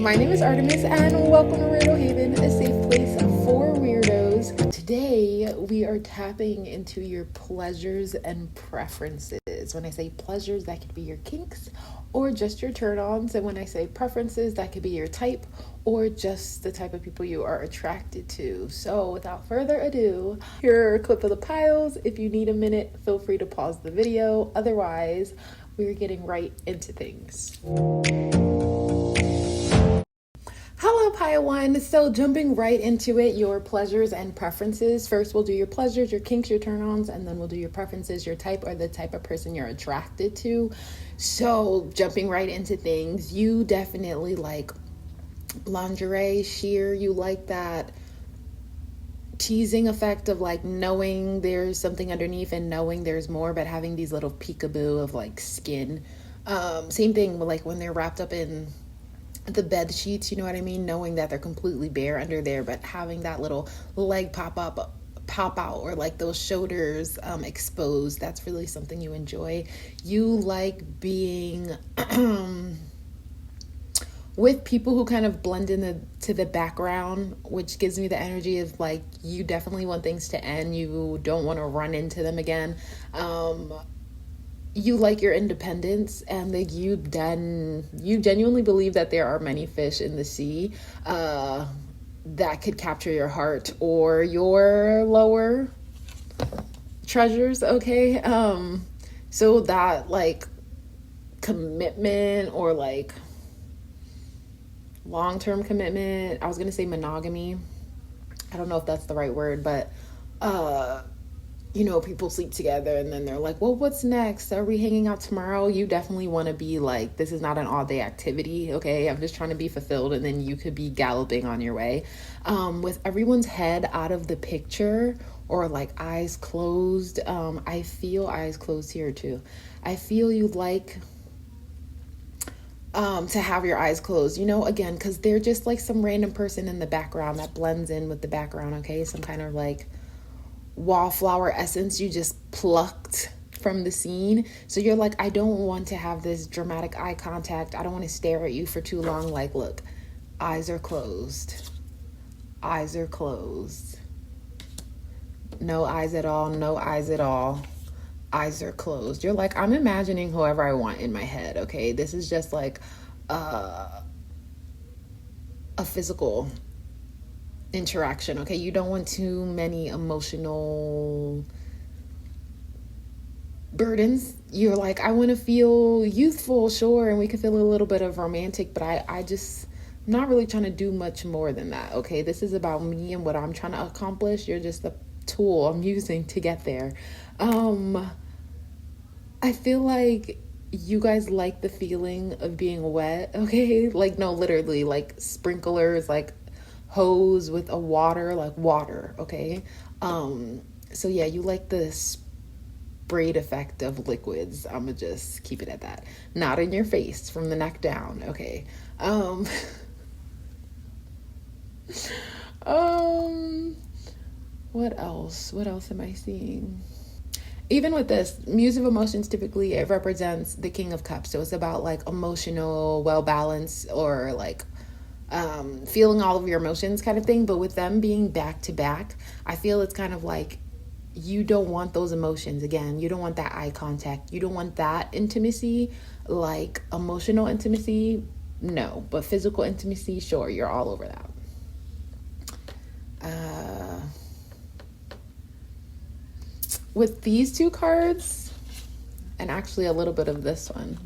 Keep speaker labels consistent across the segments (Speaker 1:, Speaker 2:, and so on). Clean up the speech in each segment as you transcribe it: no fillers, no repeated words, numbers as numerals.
Speaker 1: My name is Artemix and welcome to WRDOHVN, a safe place for weirdos. Today we are tapping into your pleasures and preferences. When I say pleasures, that could be your kinks or just your turn-ons. And when I say preferences, that could be your type or just the type of people you are attracted to. So without further ado, here are a clip of the piles. If you need a minute, feel free to pause the video. Otherwise, we're getting right into things. Hello, Pile One. So jumping right into it, your pleasures and preferences. First, we'll do your pleasures, your kinks, your turn-ons, and then we'll do your preferences, your type, or the type of person you're attracted to. So jumping right into things, you definitely like lingerie, sheer. You like that teasing effect of like knowing there's something underneath and knowing there's more, but having these little peekaboo of like skin. Same thing with like when they're wrapped up in the bed sheets, you know what I mean, knowing that they're completely bare under there, but having that little leg pop out, or like those shoulders exposed. That's really something you enjoy. You like being with people who kind of blend into the background, which gives me the energy of like you definitely want things to end. You don't want to run into them again. You like your independence, and like you genuinely believe that there are many fish in the sea that could capture your heart or your lower treasures. Okay, so that like commitment or like long-term commitment. I was gonna say monogamy. I don't know if that's the right word, but you know, people sleep together and then they're like, well, what's next? Are we hanging out tomorrow? You definitely want to be like, this is not an all-day activity, okay? I'm just trying to be fulfilled, and then you could be galloping on your way. With everyone's head out of the picture or like eyes closed, I feel eyes closed here too. I feel you like to have your eyes closed, you know, again, because they're just like some random person in the background that blends in with the background, okay? Some kind of like wallflower essence you just plucked from the scene. So you're like, I don't want to have this dramatic eye contact. I don't want to stare at you for too long. Like, look, eyes are closed. Eyes are closed. No eyes at all. No eyes at all. Eyes are closed. You're like, I'm imagining whoever I want in my head, okay? This is just like a physical interaction, okay? You don't want too many emotional burdens. You're like, I want to feel youthful, sure, and we can feel a little bit of romantic, but I'm not really trying to do much more than that, okay? This is about me and what I'm trying to accomplish. You're just the tool I'm using to get there. I feel like you guys like the feeling of being wet, okay? Like, no, literally, like sprinklers, like hose with a water, like water, okay? So yeah, you like the sprayed effect of liquids. I'm gonna just keep it at that. Not in your face, from the neck down, okay? What else am I seeing? Even with this, Muse of Emotions, typically it represents the King of Cups. So it's about like emotional well-balance, or like feeling all of your emotions kind of thing. But with them being back to back, I feel it's kind of like you don't want those emotions. Again, you don't want that eye contact. You don't want that intimacy, like emotional intimacy. No, but physical intimacy, sure, you're all over that. With these two cards, and actually a little bit of this one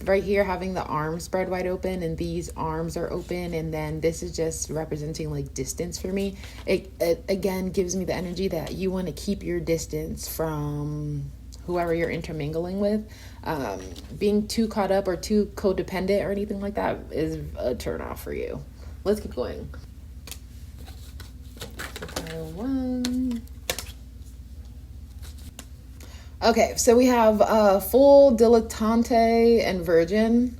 Speaker 1: right here, having the arms spread wide open and these arms are open, and then this is just representing like distance for me. It again gives me the energy that you want to keep your distance from whoever you're intermingling with. Being too caught up or too codependent or anything like that is a turn off for you. Let's keep going. One. Okay, so we have full, dilettante, and virgin.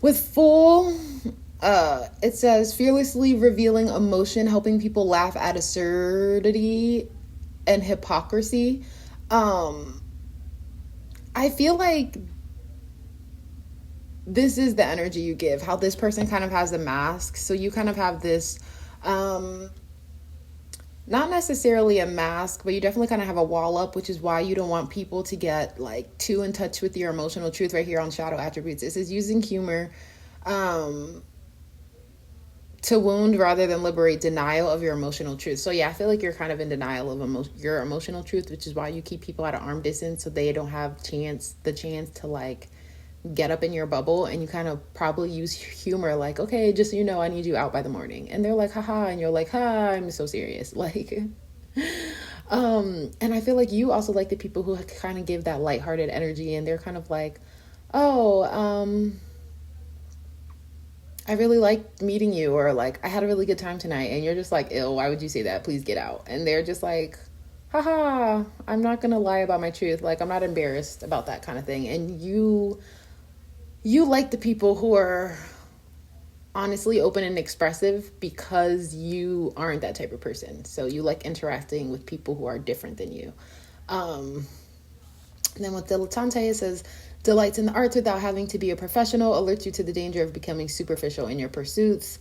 Speaker 1: With full, it says fearlessly revealing emotion, helping people laugh at absurdity and hypocrisy. I feel like this is the energy you give, how this person kind of has a mask. So you kind of have this, not necessarily a mask, but you definitely kind of have a wall up, which is why you don't want people to get like too in touch with your emotional truth. Right here on shadow attributes, this is using humor to wound rather than liberate, denial of your emotional truth. So yeah, I feel like you're kind of in denial of your emotional truth, which is why you keep people at an arm distance, so they don't have the chance to like get up in your bubble. And you kind of probably use humor, like, okay, just so you know, I need you out by the morning. And they're like, haha, and you're like, ha, I'm so serious. Like, and I feel like you also like the people who kind of give that lighthearted energy, and they're kind of like, oh, I really liked meeting you, or like, I had a really good time tonight. And you're just like, ew, why would you say that? Please get out. And they're just like, haha, I'm not gonna lie about my truth. Like, I'm not embarrassed about that kind of thing. And you like the people who are honestly open and expressive, because you aren't that type of person. So you like interacting with people who are different than you. And then with dilettante, it says, delights in the arts without having to be a professional, alerts you to the danger of becoming superficial in your pursuits.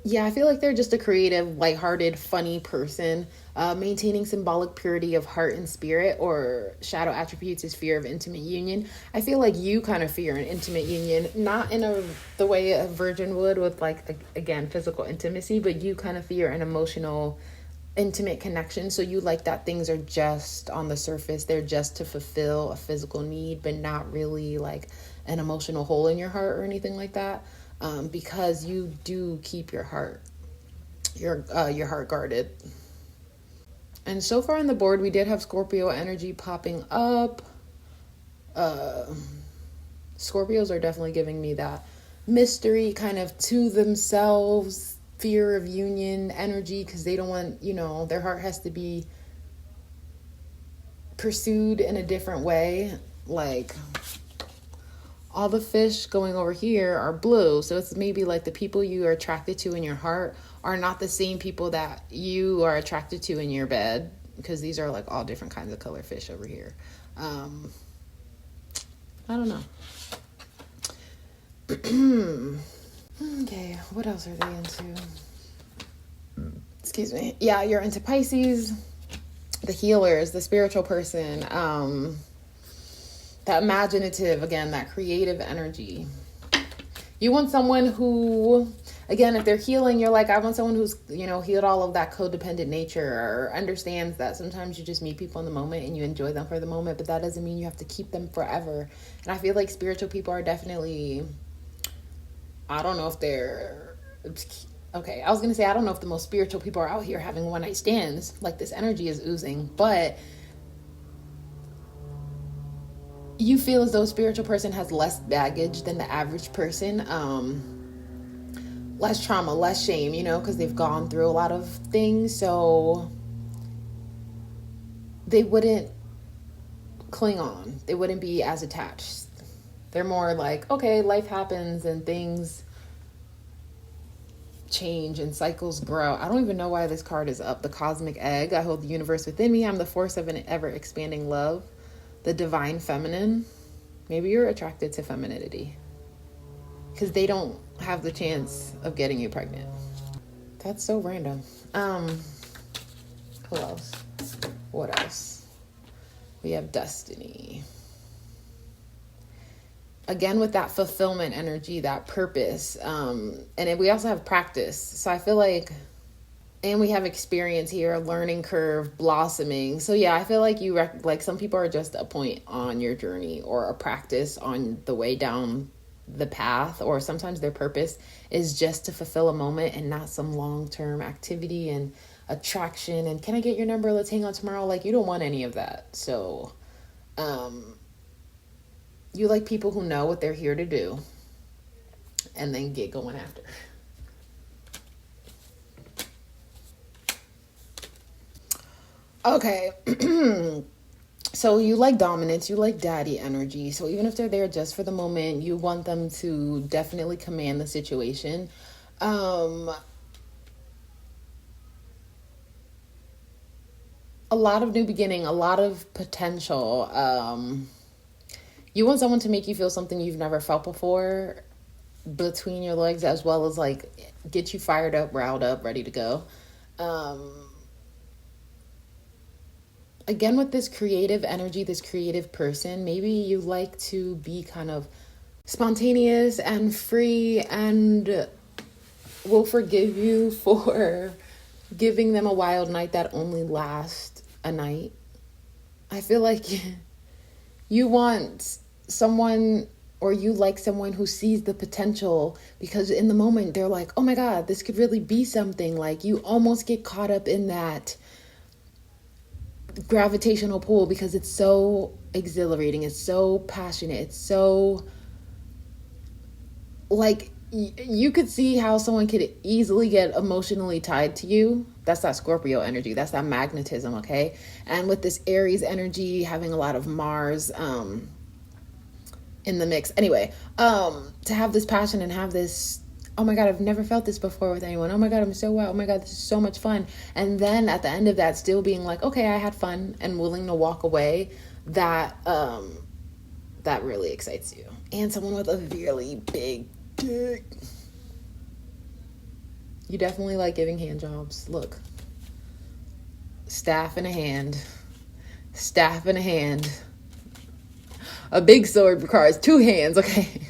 Speaker 1: Yeah, I feel like they're just a creative, lighthearted, funny person, maintaining symbolic purity of heart and spirit, or shadow attributes is fear of intimate union. I feel like you kind of fear an intimate union, not in the way a virgin would, with like, again, physical intimacy, but you kind of fear an emotional, intimate connection. So you like that things are just on the surface, they're just to fulfill a physical need, but not really like an emotional hole in your heart or anything like that. Because you do keep your heart guarded. And so far on the board, we did have Scorpio energy popping up. Scorpios are definitely giving me that mystery, kind of to themselves, fear of union energy, because they don't want, their heart has to be pursued in a different way. Like, all the fish going over here are blue. So it's maybe like the people you are attracted to in your heart are not the same people that you are attracted to in your bed, because these are like all different kinds of color fish over here. I don't know. Okay, what else are they into? Excuse me. Yeah, you're into Pisces, the healers, the spiritual person, that imaginative, again, that creative energy. You want someone who, again, if they're healing, you're like, I want someone who's, healed all of that codependent nature, or understands that sometimes you just meet people in the moment and you enjoy them for the moment, but that doesn't mean you have to keep them forever. And I feel like spiritual people are definitely, I don't know if they're, okay, I was going to say, I don't know if the most spiritual people are out here having one night stands, like this energy is oozing, but you feel as though a spiritual person has less baggage than the average person, less trauma, less shame, because they've gone through a lot of things, so they wouldn't cling on. They wouldn't be as attached. They're more like, okay, life happens and things change and cycles grow. I don't even know why this card is up. The cosmic egg. I hold the universe within me. I'm the force of an ever-expanding love. The divine feminine. Maybe you're attracted to femininity because they don't have the chance of getting you pregnant. That's so random. Who else? What else? We have destiny. Again, with that fulfillment energy, that purpose. And then we also have practice. So I feel like, and we have experience here, learning curve, blossoming. So yeah, I feel like like some people are just a point on your journey, or a practice on the way down the path, or sometimes their purpose is just to fulfill a moment and not some long-term activity and attraction. And can I get your number? Let's hang out tomorrow. Like, you don't want any of that. So, you like people who know what they're here to do and then get going after. Okay. So you like dominance, you like daddy energy. So even if they're there just for the moment, you want them to definitely command the situation. A lot of new beginning, a lot of potential. You want someone to make you feel something you've never felt before between your legs, as well as like get you fired up, riled up, ready to go. Again, with this creative energy, this creative person, maybe you like to be kind of spontaneous and free, and will forgive you for giving them a wild night that only lasts a night. I feel like you want someone, or you like someone who sees the potential, because in the moment they're like, oh my God, this could really be something. Like, you almost get caught up in that gravitational pull because it's so exhilarating, it's so passionate, it's so like you could see how someone could easily get emotionally tied to you. That's that Scorpio energy, that's that magnetism, okay? And with this Aries energy having a lot of Mars in the mix, anyway, to have this passion and have this, oh my God, I've never felt this before with anyone. Oh my God, I'm so wow. Oh my God, this is so much fun. And then at the end of that, still being like, okay, I had fun, and willing to walk away. That really excites you. And someone with a really big dick. You definitely like giving hand jobs. Look, staff in a hand, staff in a hand. A big sword requires two hands, okay?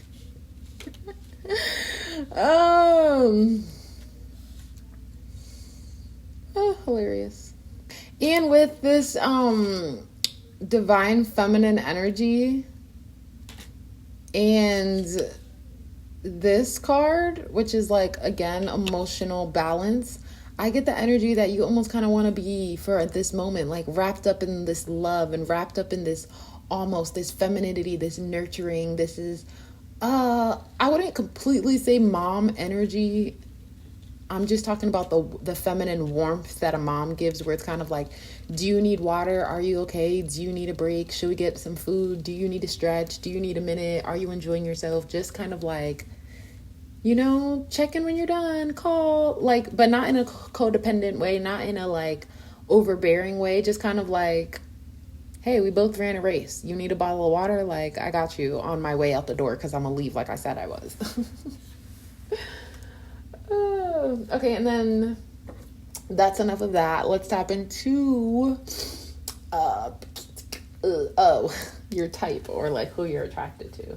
Speaker 1: Hilarious. And with this divine feminine energy and this card, which is like, again, emotional balance, I get the energy that you almost kind of want to be for at this moment, like wrapped up in this love and wrapped up in this almost this femininity, this nurturing. This is I wouldn't completely say mom energy. I'm just talking about the feminine warmth that a mom gives, where it's kind of like, do you need water? Are you okay? Do you need a break? Should we get some food? Do you need to stretch? Do you need a minute? Are you enjoying yourself? Just kind of like, you know, check in when you're done, call, like, but not in a codependent way, not in a like overbearing way, just kind of like, hey, we both ran a race. You need a bottle of water? Like, I got you on my way out the door because I'm going to leave like I said I was. Okay, and then that's enough of that. Let's tap into your type, or like who you're attracted to.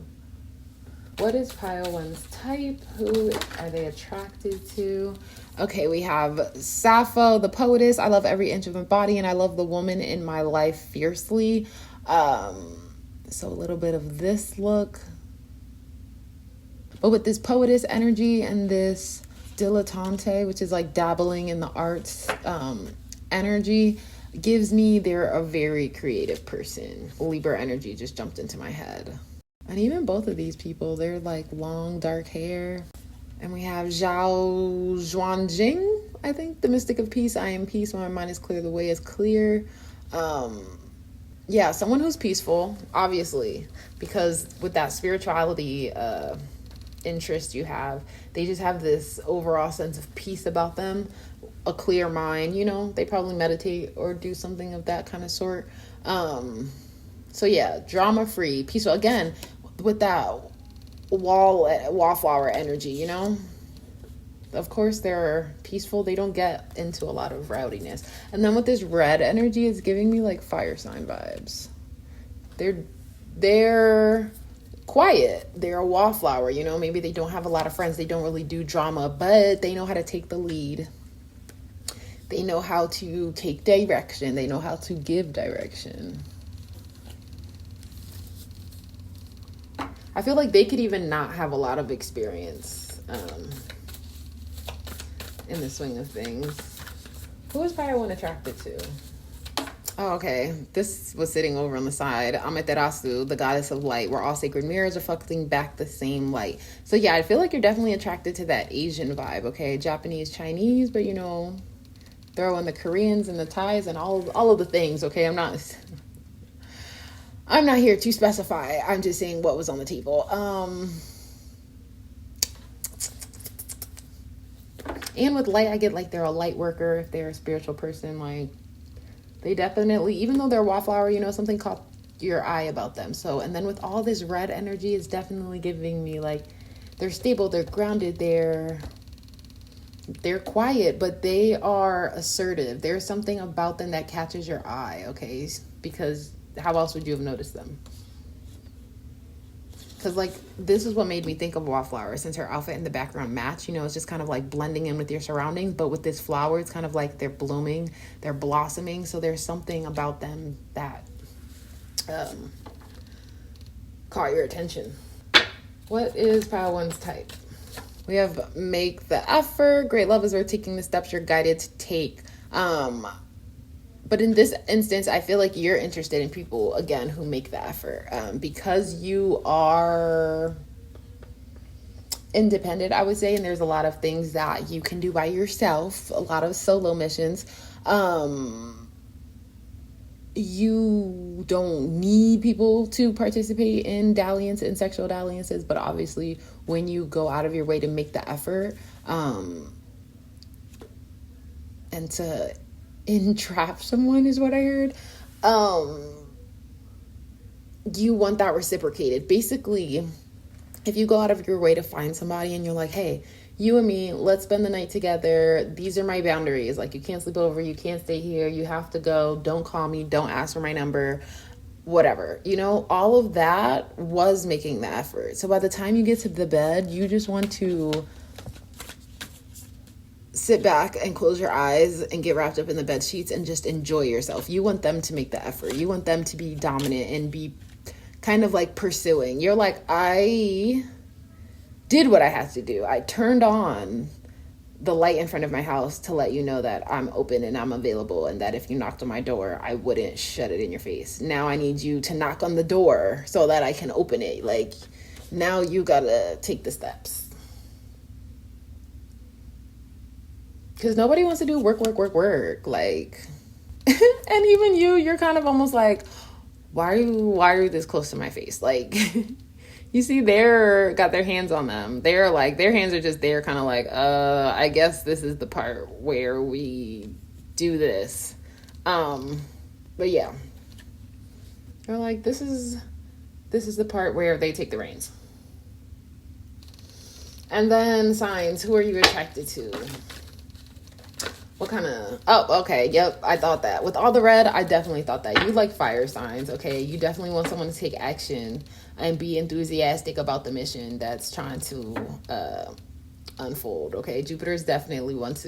Speaker 1: What is Pile One's type? Who are they attracted to? Okay, we have Sappho, the poetess. I love every inch of my body, and I love the woman in my life fiercely. So a little bit of this look. But with this poetess energy and this dilettante, which is like dabbling in the arts energy, gives me they're a very creative person. Libra energy just jumped into my head. And even both of these people, they're like long, dark hair. And we have Zhao Zhuanjing, I think, the mystic of peace. I am peace when my mind is clear, the way is clear. Yeah, someone who's peaceful, obviously, because with that spirituality interest you have, they just have this overall sense of peace about them, a clear mind, you know, they probably meditate or do something of that kind of sort. So yeah, drama free, peaceful, again, with that wallflower energy, you know. Of course they're peaceful, they don't get into a lot of rowdiness. And then with this red energy, it's giving me like fire sign vibes. They're quiet, they're a wallflower, you know. Maybe they don't have a lot of friends, they don't really do drama, but they know how to take the lead. They know how to take direction, they know how to give direction. I feel like they could even not have a lot of experience in the swing of things. Who is Fire One attracted to? Oh, okay. This was sitting over on the side. Amaterasu, the goddess of light. We're all sacred mirrors reflecting back the same light. So yeah, I feel like you're definitely attracted to that Asian vibe, okay? Japanese, Chinese, but you know, throw in the Koreans and the Thais and all of the things, okay? I'm not here to specify. I'm just saying what was on the table. And with light, I get like they're a light worker. If they're a spiritual person, like they definitely, even though they're a wallflower, you know, something caught your eye about them. So, and then with all this red energy, it's definitely giving me like they're stable, they're grounded, they're quiet, but they are assertive. There's something about them that catches your eye, okay? Because how else would you have noticed them? Because like this is what made me think of Wallflower, since her outfit and the background match, you know, it's just kind of like blending in with your surroundings. But with this flower, it's kind of like they're blooming, they're blossoming. So there's something about them that caught your attention. What is Pile 1's type? We have make the effort. Great love is worth taking the steps you're guided to take. But in this instance, I feel like you're interested in people, again, who make the effort. Because you are independent, I would say, and there's a lot of things that you can do by yourself, a lot of solo missions. You don't need people to participate in dalliance and sexual dalliances, but obviously when you go out of your way to make the effort and to entrap someone is what I heard, you want that reciprocated. Basically, if you go out of your way to find somebody and you're like, hey, you and me, let's spend the night together. These are my boundaries. Like, you can't sleep over, you can't stay here, you have to go, don't call me, don't ask for my number, whatever. You know, all of that was making the effort. So by the time you get to the bed, you just want to sit back and close your eyes and get wrapped up in the bed sheets and just enjoy yourself. You want them to make the effort. You want them to be dominant and be kind of like pursuing. You're like, I did what I had to do. I turned on the light in front of my house to let you know that I'm open and I'm available, and that if you knocked on my door, I wouldn't shut it in your face. Now I need you to knock on the door so that I can open it. Like, now you gotta take the steps. Because nobody wants to do work. Like, and even you're kind of almost like, why are you this close to my face? Like, you see, they're got their hands on them. They're like, their hands are just there, kind of like, I guess this is the part where we do this. But yeah, they're like, this is the part where they take the reins. And then signs, who are you attracted to? What kind of... Oh, okay. Yep. I thought that. With all the red, I definitely thought that. You like fire signs, okay? You definitely want someone to take action and be enthusiastic about the mission that's trying to unfold, okay? Sagittarius definitely wants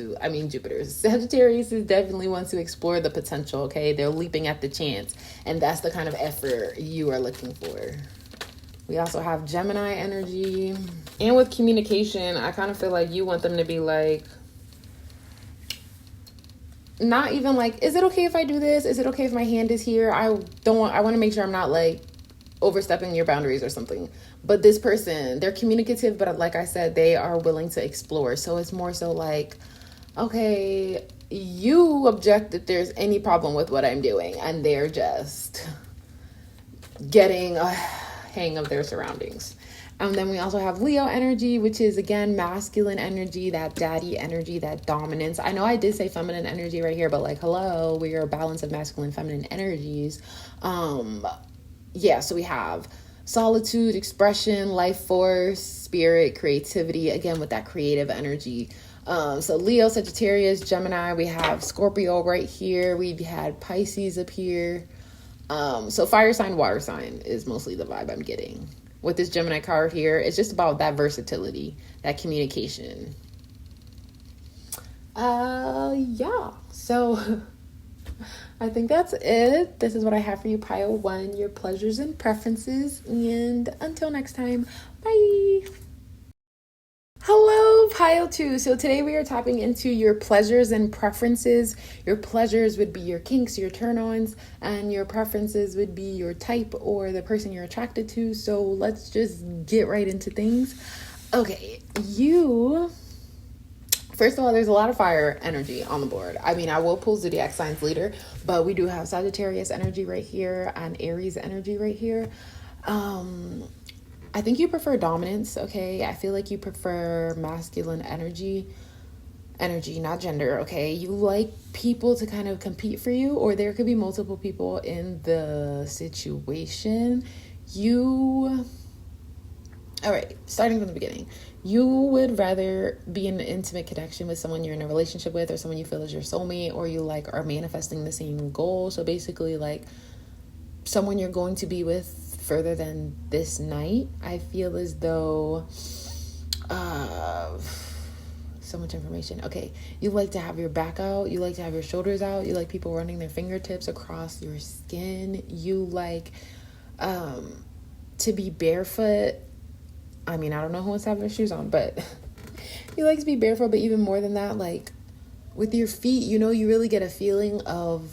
Speaker 1: to explore the potential, okay? They're leaping at the chance, and that's the kind of effort you are looking for. We also have Gemini energy. And with communication, I kind of feel like you want them to be like... not even like, is it okay if I do this? Is it okay if my hand is here? I want to make sure I'm not like overstepping your boundaries or something. But this person, they're communicative, but like I said, they are willing to explore. So it's more so like, okay, you object that there's any problem with what I'm doing, and they're just getting a hang of their surroundings. And then we also have Leo energy, which is, again, masculine energy, that daddy energy, that dominance. I know I did say feminine energy right here, but like, hello, we are a balance of masculine, feminine energies. Yeah, so we have solitude, expression, life force, spirit, creativity, again, with that creative energy. So Leo, Sagittarius, Gemini, we have Scorpio right here. We had Pisces up here. So fire sign, water sign is mostly the vibe I'm getting. With this Gemini card here, it's just about that versatility, that communication. Yeah. So I think that's it. This is what I have for you, Pile 1, your pleasures and preferences. And until next time, bye. Hello, Pile 2. So today we are tapping into your pleasures and preferences. Your pleasures would be your kinks, your turn-ons, and your preferences would be your type or the person you're attracted to. So let's just get right into things. Okay, first of all, there's a lot of fire energy on the board. I mean, I will pull zodiac signs later, but we do have Sagittarius energy right here and Aries energy right here. I think you prefer dominance, okay? I feel like you prefer masculine energy. energy, not gender, okay? You like people to kind of compete for you, or there could be multiple people in the situation. All right, starting from the beginning. You would rather be in an intimate connection with someone you're in a relationship with, or someone you feel is your soulmate, or you like are manifesting the same goal. So basically, like someone you're going to be with further than this night. I feel as though so much information. Okay, you like to have your back out, you like to have your shoulders out, you like people running their fingertips across your skin, you like to be barefoot. I mean, I don't know who wants to have their shoes on, but you like to be barefoot. But even more than that, like with your feet, you really get a feeling of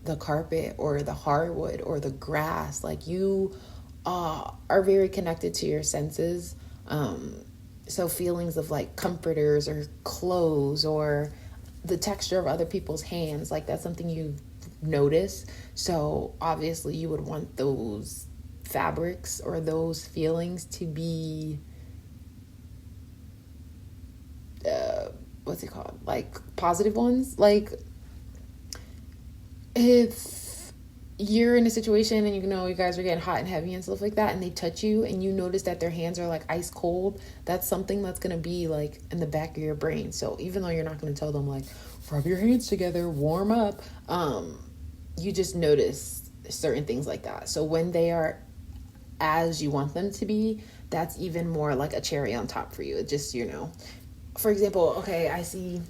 Speaker 1: the carpet or the hardwood or the grass. Like you are very connected to your senses. So feelings of like comforters or clothes or the texture of other people's hands, like that's something you notice. So obviously you would want those fabrics or those feelings to be what's it called, like positive ones. Like if you're in a situation and you guys are getting hot and heavy and stuff like that, and they touch you and you notice that their hands are like ice cold, that's something that's going to be like in the back of your brain. So even though you're not going to tell them like rub your hands together, warm up, you just notice certain things like that. So when they are as you want them to be, that's even more like a cherry on top for you. It just, for example, okay, I see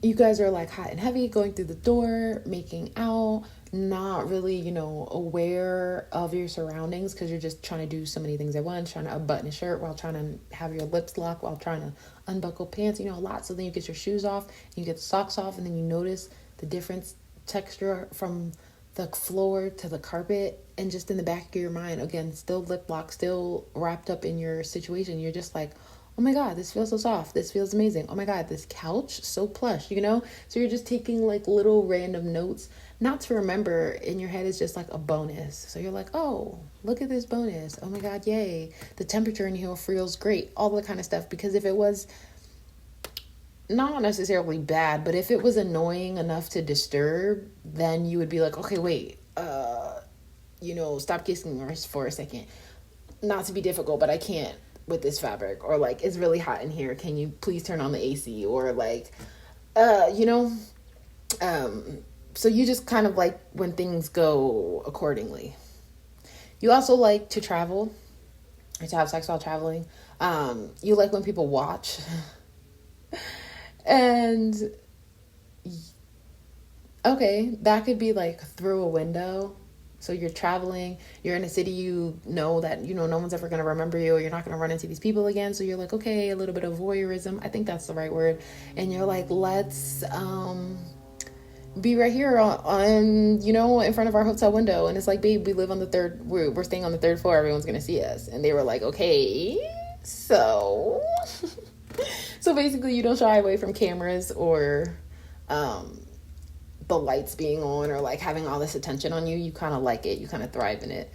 Speaker 1: you guys are like hot and heavy, going through the door, making out, not really, aware of your surroundings because you're just trying to do so many things at once, trying to unbutton a shirt while trying to have your lips locked, while trying to unbuckle pants, a lot. So then you get your shoes off, you get the socks off, and then you notice the difference texture from the floor to the carpet, and just in the back of your mind, again, still lip locked, still wrapped up in your situation, you're just like, oh my God, this feels so soft, this feels amazing, oh my God, this couch, so plush, so you're just taking like little random notes, not to remember in your head. It's just like a bonus. So you're like, oh, look at this bonus, oh my God, yay, the temperature in here feels great, all that kind of stuff. Because if it was not necessarily bad, but if it was annoying enough to disturb, then you would be like, okay, wait, stop kissing me for a second. Not to be difficult, but I can't with this fabric. Or like, it's really hot in here, can you please turn on the AC? Or like, so you just kind of like when things go accordingly. You also like to travel, or to have sex while traveling. You like when people watch. And okay, that could be like through a window. So you're traveling, you're in a city, no one's ever going to remember you, or you're not going to run into these people again. So you're like, okay, a little bit of voyeurism. I think that's the right word. And you're like, let's be right here on in front of our hotel window. And it's like, babe, we live on we're staying on the third floor. Everyone's going to see us. And they were like, okay, so... So basically, you don't shy away from cameras or the lights being on, or like having all this attention on you. You kind of like it. You kind of thrive in it.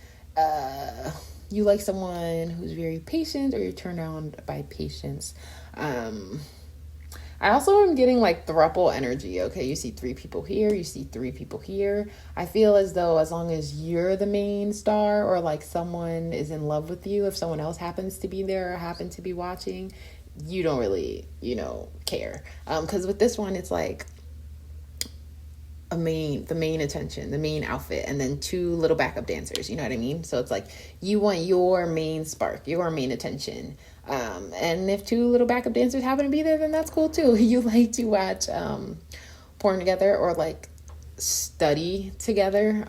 Speaker 1: You like someone who's very patient, or you're turned on by patience. I also am getting like throuple energy. Okay, you see 3 people here, you see 3 people here. I feel as though as long as you're the main star, or like someone is in love with you, if someone else happens to be there or happen to be watching, you don't really, care. Because with this one, it's like the main attention, the main outfit, and then 2 little backup dancers, you know what I mean? So it's like, you want your main spark, your main attention. And if 2 little backup dancers happen to be there, then that's cool too. You like to watch porn together, or like study together.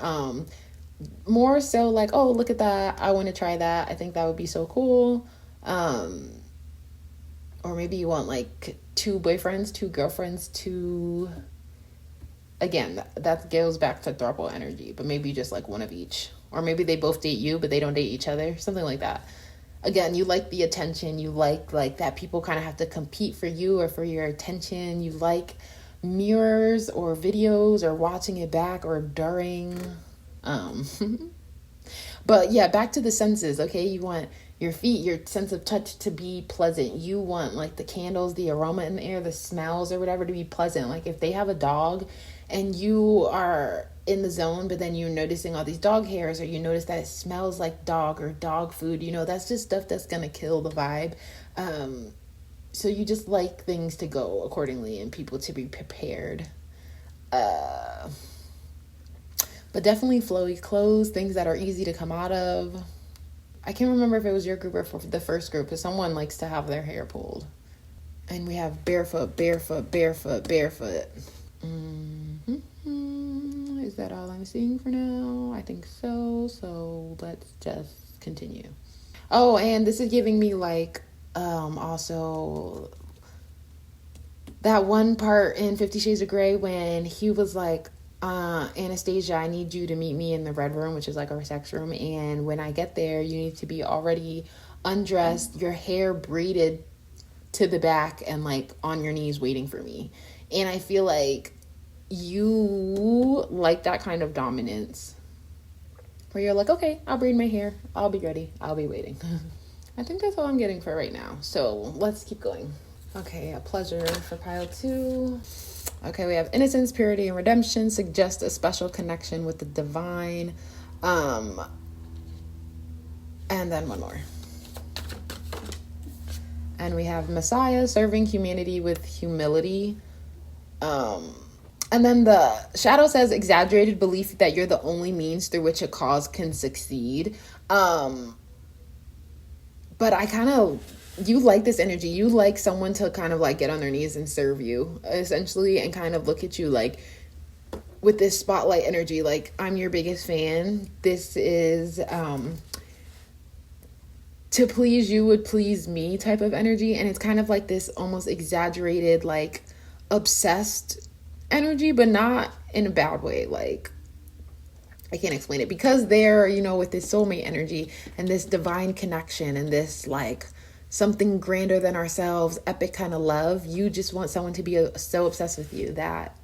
Speaker 1: More so like, oh, look at that, I want to try that, I think that would be so cool. Or maybe you want like 2 boyfriends, 2 girlfriends, 2... Again, that goes back to throuple energy, but maybe just like one of each. Or maybe they both date you, but they don't date each other. Something like that. Again, you like the attention. You like that people kind of have to compete for you or for your attention. You like mirrors or videos or watching it back or during. But yeah, back to the senses, okay? You want your feet, your sense of touch to be pleasant. You want like the candles, the aroma in the air, the smells or whatever to be pleasant. Like if they have a dog and you are in the zone, but then you're noticing all these dog hairs, or you notice that it smells like dog or dog food, you know, that's just stuff that's gonna kill the vibe. So you just like things to go accordingly and people to be prepared. But definitely flowy clothes, things that are easy to come out of. I can't remember if it was your group or the first group, but someone likes to have their hair pulled. And we have barefoot, barefoot, barefoot, barefoot. Is that all I'm seeing for now? I think so. So let's just continue. Oh, and this is giving me like also that one part in 50 Shades of Grey when he was like, Anastasia, I need you to meet me in the red room, which is like our sex room. And when I get there, you need to be already undressed, your hair braided to the back and like on your knees waiting for me. And I feel like you like that kind of dominance where you're like, okay, I'll braid my hair. I'll be ready. I'll be waiting. I think that's all I'm getting for right now. So let's keep going. Okay, a pleasure for pile 2. Okay, we have innocence, purity, and redemption. Suggest a special connection with the divine. And then one more. And we have Messiah, serving humanity with humility. And then the shadow says exaggerated belief that you're the only means through which a cause can succeed. But I kind of, you like this energy. You like someone to kind of like get on their knees and serve you, essentially, and kind of look at you like with this spotlight energy, like I'm your biggest fan. This is to please you would please me type of energy. And it's kind of like this almost exaggerated, like obsessed energy, but not in a bad way. Like I can't explain it, because they're, you know, with this soulmate energy and this divine connection and this like something grander than ourselves, epic kind of love. You just want someone to be so obsessed with you that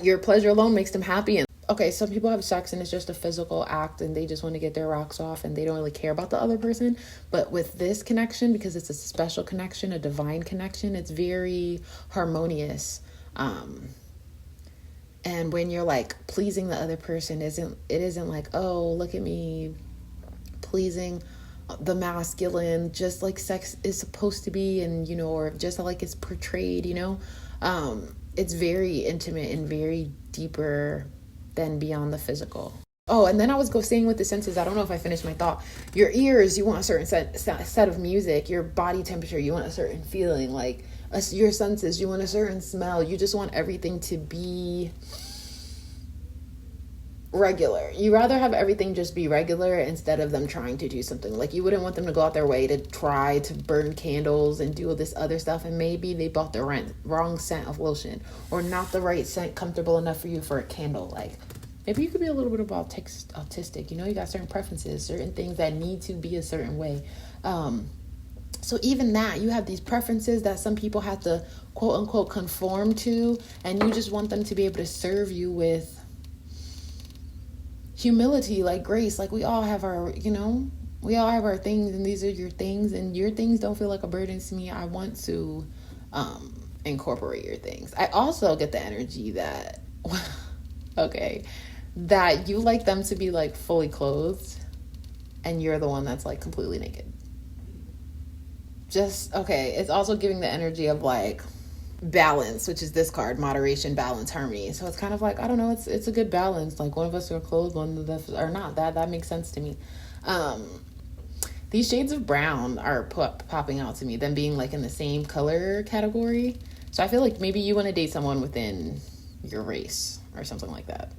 Speaker 1: your pleasure alone makes them happy. And okay, some people have sex and it's just a physical act and they just want to get their rocks off and they don't really care about the other person. But with this connection, because it's a special connection, a divine connection, it's very harmonious. And when you're like pleasing the other person, it isn't like, oh, look at me pleasing the masculine, just like sex is supposed to be, and you know, or just like it's portrayed, you know. It's very intimate and very deeper than beyond the physical. Oh, and then I was saying with the senses, I don't know if I finished my thought. Your ears, you want a certain set of music. Your body temperature, you want a certain feeling. Like your senses, you want a certain smell. You just want everything to be regular. You rather have everything just be regular instead of them trying to do something. Like you wouldn't want them to go out their way to try to burn candles and do all this other stuff, and maybe they bought the wrong scent of lotion, or not the right scent comfortable enough for you for a candle. Like maybe you could be a little bit of autistic, you know, you got certain preferences, certain things that need to be a certain way. So even that, you have these preferences that some people have to quote unquote conform to, and you just want them to be able to serve you with humility, like grace. Like we all have our, you know, we all have our things, and these are your things, and your things don't feel like a burden to me. I want to incorporate your things. I also get the energy that okay, that you like them to be like fully clothed and you're the one that's like completely naked. Just okay, it's also giving the energy of like balance, which is this card, moderation, balance, harmony. So it's kind of like, I don't know, it's a good balance. Like one of us are clothed, one of us are not. That makes sense to me. These shades of brown are popping out to me, them being like in the same color category. So I feel like maybe you want to date someone within your race or something like that.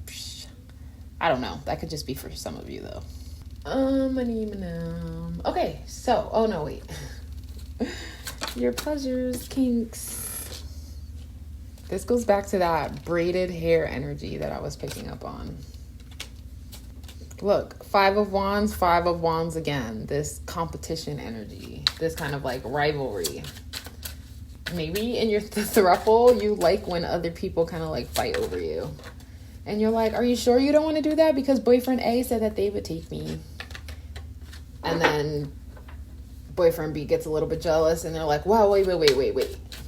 Speaker 1: I don't know, that could just be for some of you though. Okay, so oh no, wait. Your pleasures, kinks. This goes back to that braided hair energy that I was picking up on. Look, 5 of Wands again. This competition energy, this kind of like rivalry. Maybe in your throuple, you like when other people kind of like fight over you. And you're like, are you sure you don't want to do that? Because boyfriend A said that they would take me. And then boyfriend B gets a little bit jealous, and they're like, wow, wait.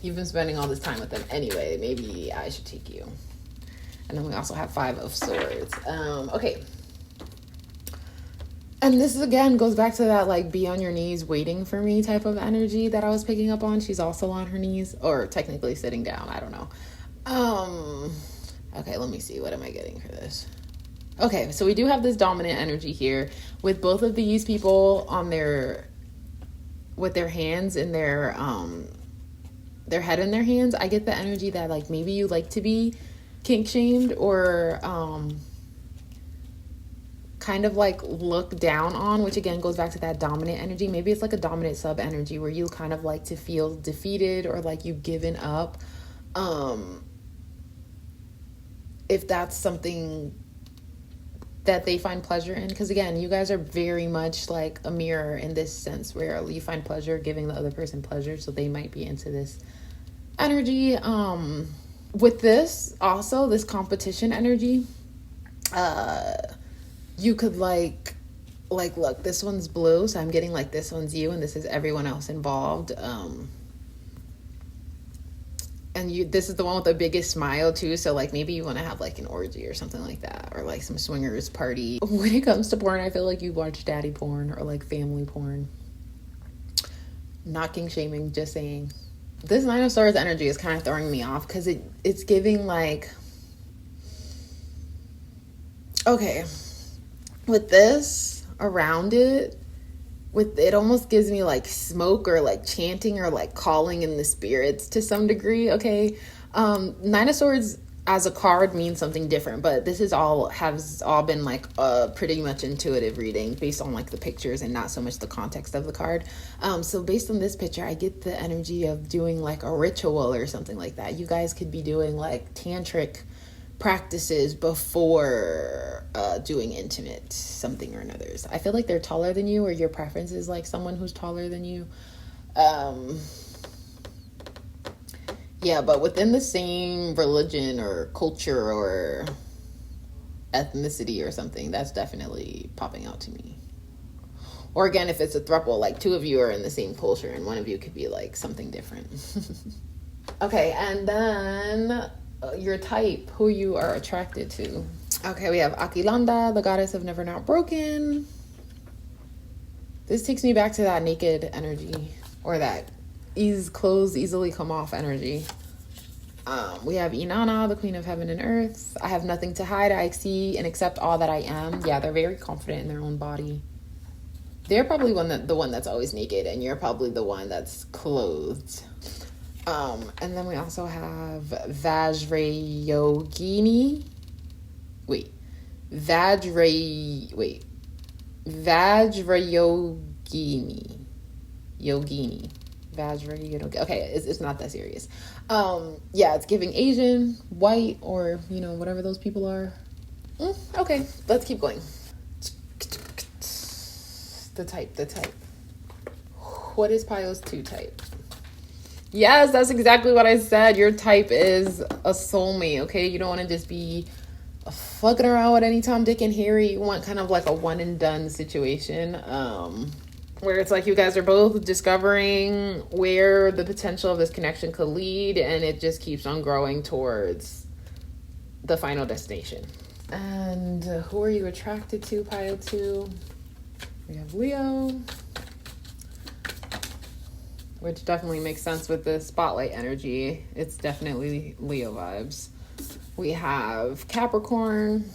Speaker 1: You've been spending all this time with them anyway. Maybe I should take you. And then we also have 5 of Swords. Okay. And this, again, goes back to that, like, be on your knees waiting for me type of energy that I was picking up on. She's also on her knees, or technically sitting down. I don't know. Okay, let me see. What am I getting for this? Okay, so we do have this dominant energy here with both of these people on with their hands in their head in their hands. I get the energy that, like, maybe you like to be kink shamed or kind of like look down on, which again goes back to that dominant energy. Maybe it's like a dominant sub energy where you kind of like to feel defeated or like you've given up. If that's something that they find pleasure in, because again, you guys are very much like a mirror in this sense where you find pleasure giving the other person pleasure, so they might be into this energy. With this also, this competition energy, you could like look, this one's blue, so I'm getting like this one's you and this is everyone else involved. And this is the one with the biggest smile too, so like maybe you want to have like an orgy or something like that, or like some swingers party. When it comes to porn, I feel like you watch daddy porn or like family porn. Not kink shaming, just saying. This 9 of Swords energy is kind of throwing me off because it's giving like, okay, with this around it, with it almost gives me like smoke or like chanting or like calling in the spirits to some degree. Okay, 9 of Swords as a card means something different, but this has all been like a pretty much intuitive reading based on like the pictures and not so much the context of the card. So based on this picture, I get the energy of doing like a ritual or something like that. You guys could be doing like tantric practices before doing intimate something or another's. I feel like they're taller than you, or your preference is like someone who's taller than you. Yeah, but within the same religion or culture or ethnicity or something, that's definitely popping out to me. Or again, if it's a throuple, like 2 of you are in the same culture and one of you could be like something different. Okay, and then your type, who you are attracted to. Okay, we have 𝚙𝚊𝚏𝚎, the goddess of never not broken. This takes me back to that naked energy, or that clothes easily come off energy. We have Inanna, the queen of heaven and earth. I have nothing to hide. I see and accept all that I am. Yeah, they're very confident in their own body. They're probably the one that's always naked, and you're probably the one that's clothed. And then we also have Vajrayogini. Vajrayogini. Yogini. Vajrayogini. Okay, it's not that serious. Yeah, it's giving Asian, white, or, whatever those people are. Okay, let's keep going. The type. What is Pio's 2 type? Yes, that's exactly what I said. Your type is a soulmate, okay? You don't want to just be fucking around with any Tom, Dick, and Harry. You want kind of like a one and done situation, where it's like you guys are both discovering where the potential of this connection could lead, and it just keeps on growing towards the final destination. And who are you attracted to, Pio 2? We have Leo, which definitely makes sense with the spotlight energy. It's definitely Leo vibes. We have Capricorn,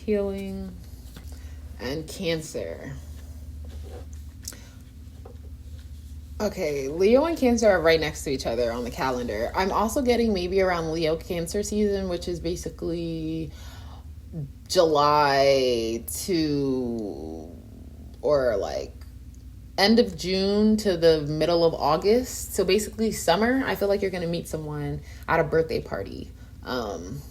Speaker 1: healing, and Cancer. Okay, Leo and Cancer are right next to each other on the calendar. I'm also getting maybe around Leo Cancer season, which is basically July to, or like end of June to the middle of August. So basically summer. I feel like you're going to meet someone at a birthday party. And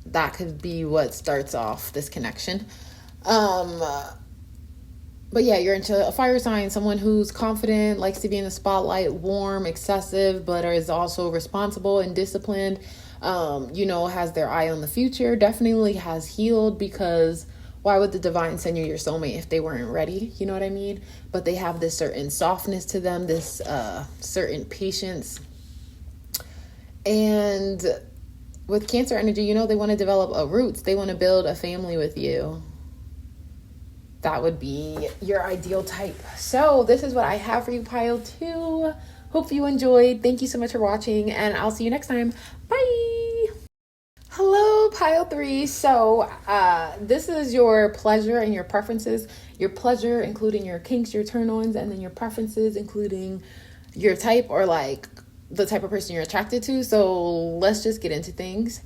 Speaker 1: that could be what starts off this connection. But yeah, you're into a fire sign, someone who's confident, likes to be in the spotlight, warm, excessive, but is also responsible and disciplined. has their eye on the future, definitely has healed, because why would the divine send you your soulmate if they weren't ready? You know what I mean? But they have this certain softness to them, this certain patience. And with Cancer energy, they want to develop roots. They want to build a family with you. That would be your ideal type. So this is what I have for you, pile 2. Hope you enjoyed. Thank you so much for watching, and I'll see you next time. Bye. Hello, pile 3. So this is your pleasure and your preferences. Your pleasure including your kinks, your turn-ons, and then your preferences including your type, or like the type of person you're attracted to. So let's just get into things.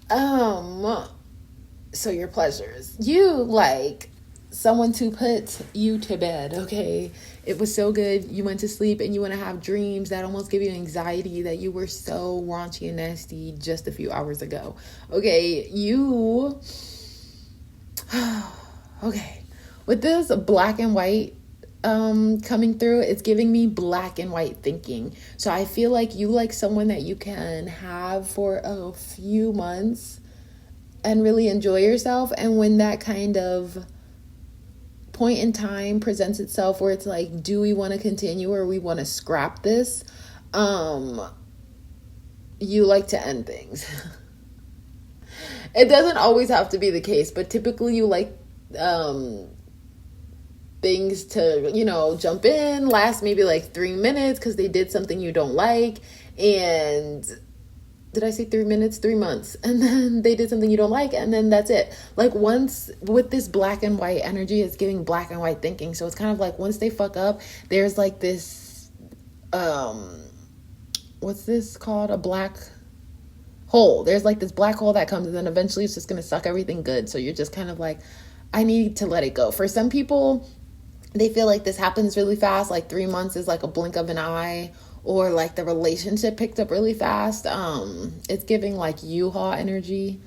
Speaker 1: So your pleasures. You like someone to put you to bed, okay? It was so good. You went to sleep and you want to have dreams that almost give you anxiety that you were so raunchy and nasty just a few hours ago. Okay, okay. With this black and white coming through, it's giving me black and white thinking. So I feel like you like someone that you can have for a few months and really enjoy yourself. And when that kind of point in time presents itself where it's like, do we want to continue or we want to scrap this? You like to end things. It doesn't always have to be the case, but typically you like things to, jump in, last maybe like 3 minutes because they did something you don't like. And did I say 3 minutes? 3 months. And then they did something you don't like, and then that's it. Like, once, with this black and white energy, it's giving black and white thinking. So it's kind of like, once they fuck up, there's like this, what's this called? A black hole. There's like this black hole that comes, and then eventually it's just going to suck everything good. So you're just kind of like, I need to let it go. For some people, they feel like this happens really fast. Like 3 months is like a blink of an eye. Or like the relationship picked up really fast. It's giving like 𝚙𝚊𝚏𝚎 energy.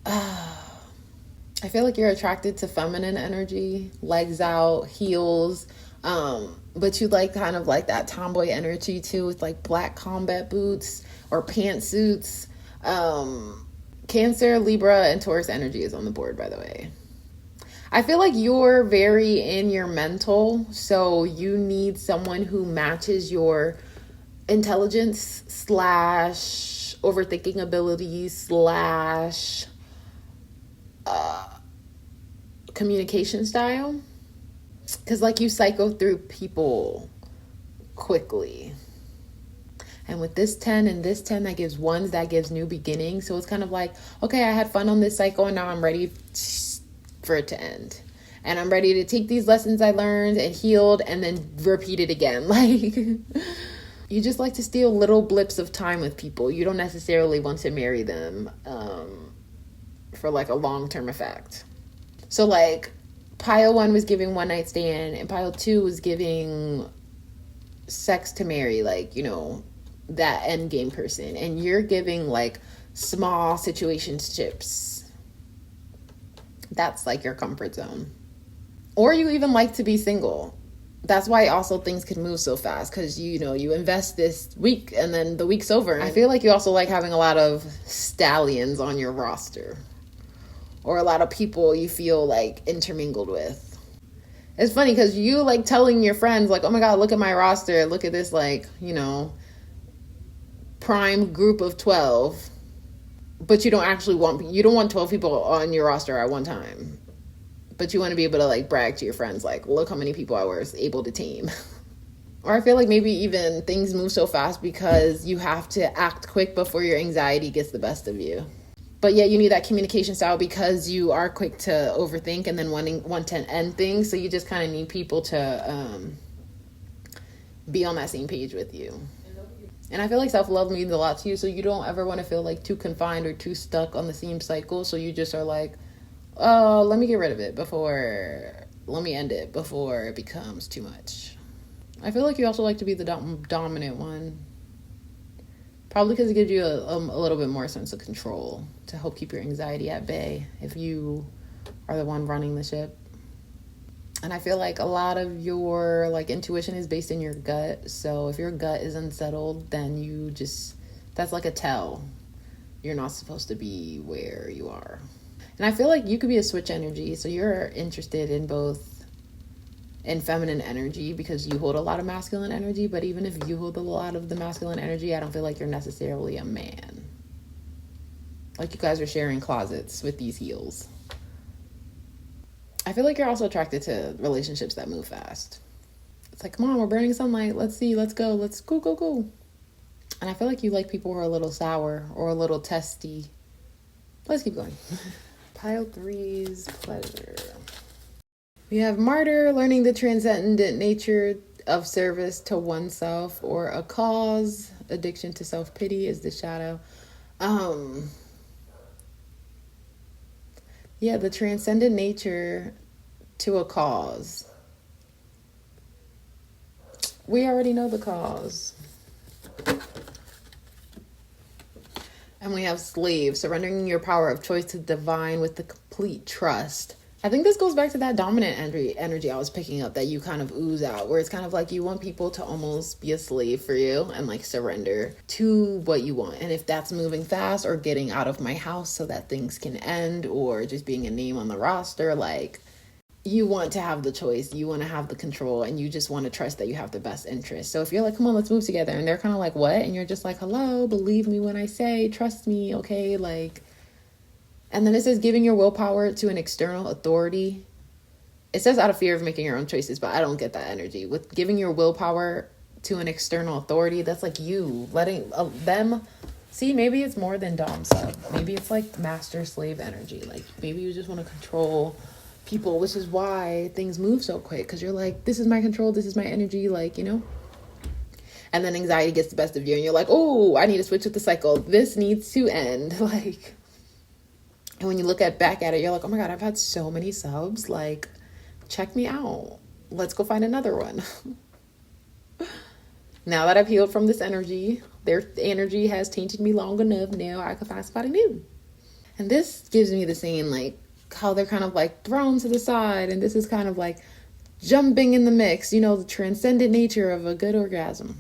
Speaker 1: I feel like you're attracted to feminine energy, legs out, heels. But you like kind of like that tomboy energy too, with like black combat boots or pantsuits. Cancer, Libra, and Taurus energy is on the board, by the way. I feel like you're very in your mental, so you need someone who matches your intelligence / overthinking abilities / communication style. Because like you psycho through people quickly. And with this 10 and this 10, that gives ones, that gives new beginnings. So it's kind of like, okay, I had fun on this cycle and now I'm ready for it to end, and I'm ready to take these lessons I learned and healed and then repeat it again. Like, you just like to steal little blips of time with people. You don't necessarily want to marry them for like a long-term effect. So like pile 1 was giving one night stand, and pile 2 was giving sex to marry, like, that end game person. And you're giving like small situationships. That's like your comfort zone. Or you even like to be single. That's why also things can move so fast, because you invest this week and then the week's over. I feel like you also like having a lot of stallions on your roster, or a lot of people you feel like intermingled with. It's funny because you like telling your friends like, oh my God, look at my roster, look at this, like, prime group of 12. But you don't want 12 people on your roster at one time. But you want to be able to like brag to your friends, like, look how many people I was able to tame. Or I feel like maybe even things move so fast because you have to act quick before your anxiety gets the best of you. But yeah, you need that communication style because you are quick to overthink and then want to end things. So you just kind of need people to be on that same page with you. And I feel like self-love means a lot to you, so you don't ever want to feel like too confined or too stuck on the same cycle. So you just are like, oh, let me get rid of it let me end it before it becomes too much. I feel like you also like to be the dominant one. Probably because it gives you a little bit more sense of control to help keep your anxiety at bay if you are the one running the ship. And I feel like a lot of your like intuition is based in your gut. So if your gut is unsettled, then that's like a tell. you're not supposed to be where you are. And I feel like you could be a switch energy. So you're interested in both in feminine energy because you hold a lot of masculine energy. But even if you hold a lot of the masculine energy, I don't feel like you're necessarily a man. Like you guys are sharing closets with these heels. I feel like you're also attracted to relationships that move fast. It's like, come on, we're burning sunlight. Let's see, let's go. Let's go. And I feel like you like people who are a little sour or a little testy. Let's keep going. Pile 3's pleasure. We have martyr, learning the transcendent nature of service to oneself or a cause. Addiction to self-pity is the shadow. Yeah, the transcendent nature to a cause. We already know the cause. And we have slave, surrendering your power of choice to the divine with the complete trust. I think this goes back to that dominant energy I was picking up that you kind of ooze out, where it's kind of like you want people to almost be a slave for you and like surrender to what you want. And if that's moving fast or getting out of my house so that things can end or just being a name on the roster, like you want to have the choice, you want to have the control, and you just want to trust that you have the best interest. So if you're like, come on, let's move together, and they're kind of like, what? And you're just like, hello, believe me when I say, trust me, okay, like. And then it says giving your willpower to an external authority. It says out of fear of making your own choices, but I don't get that energy. With giving your willpower to an external authority, that's like you letting them. See, maybe it's more than dom sub. Maybe it's like master slave energy. Like maybe you just want to control people, which is why things move so quick. Because you're like, this is my control, this is my energy, like, you know. And then anxiety gets the best of you, and you're like, oh, I need to switch with the cycle. This needs to end, like. And when you look back at it, you're like, oh my God, I've had so many subs. Like, check me out. Let's go find another one. Now that I've healed from this energy, their energy has tainted me long enough. Now I can find somebody new. And this gives me the same, like, how they're kind of like thrown to the side. And this is kind of like jumping in the mix, you know, the transcendent nature of a good orgasm.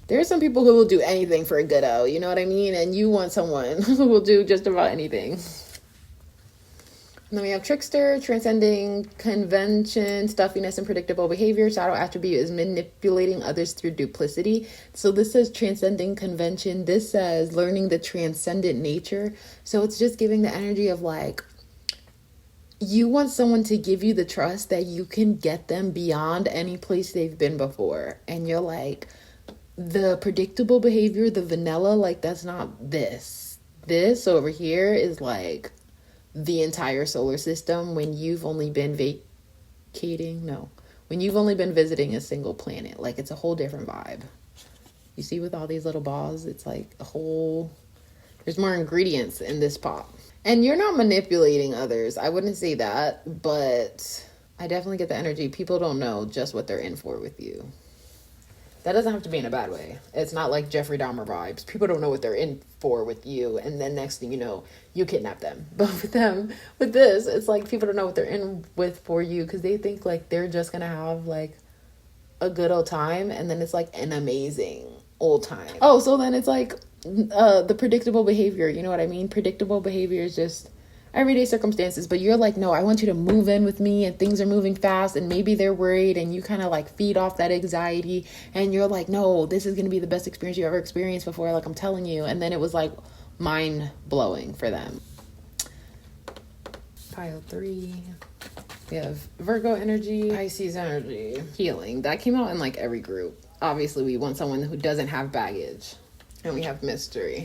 Speaker 1: There are some people who will do anything for a good O, you know what I mean? And you want someone who will do just about anything. And then we have trickster, transcending convention, stuffiness, and predictable behavior. Shadow attribute is manipulating others through duplicity. So this says transcending convention. This says learning the transcendent nature. So it's just giving the energy of like, you want someone to give you the trust that you can get them beyond any place they've been before. And you're like, the predictable behavior, the vanilla, like that's not this. This over here is like the entire solar system when you've only been when you've only been visiting a single planet. Like it's a whole different vibe. You see with all these little balls, it's like there's more ingredients in this pop. And you're not manipulating others. I wouldn't say that, but I definitely get the energy. People don't know just what they're in for with you. That doesn't have to be in a bad way. It's not like Jeffrey Dahmer vibes. People don't know what they're in for with you, and then next thing you know, you kidnap them. But with this, it's like people don't know what they're in with for you because they think like they're just gonna have like a good old time, and then it's like an amazing old time. Oh, so then it's like the predictable behavior. You know what I mean? Predictable behavior is just everyday circumstances, but you're like, no, I want you to move in with me, and things are moving fast, and maybe they're worried, and you kind of like feed off that anxiety, and you're like, no, this is going to be the best experience you ever experienced before, like I'm telling you. And then it was like mind-blowing for them. Pile 3. We have Virgo energy, Pisces energy, healing. That came out in like every group. Obviously we want someone who doesn't have baggage. And we have mystery.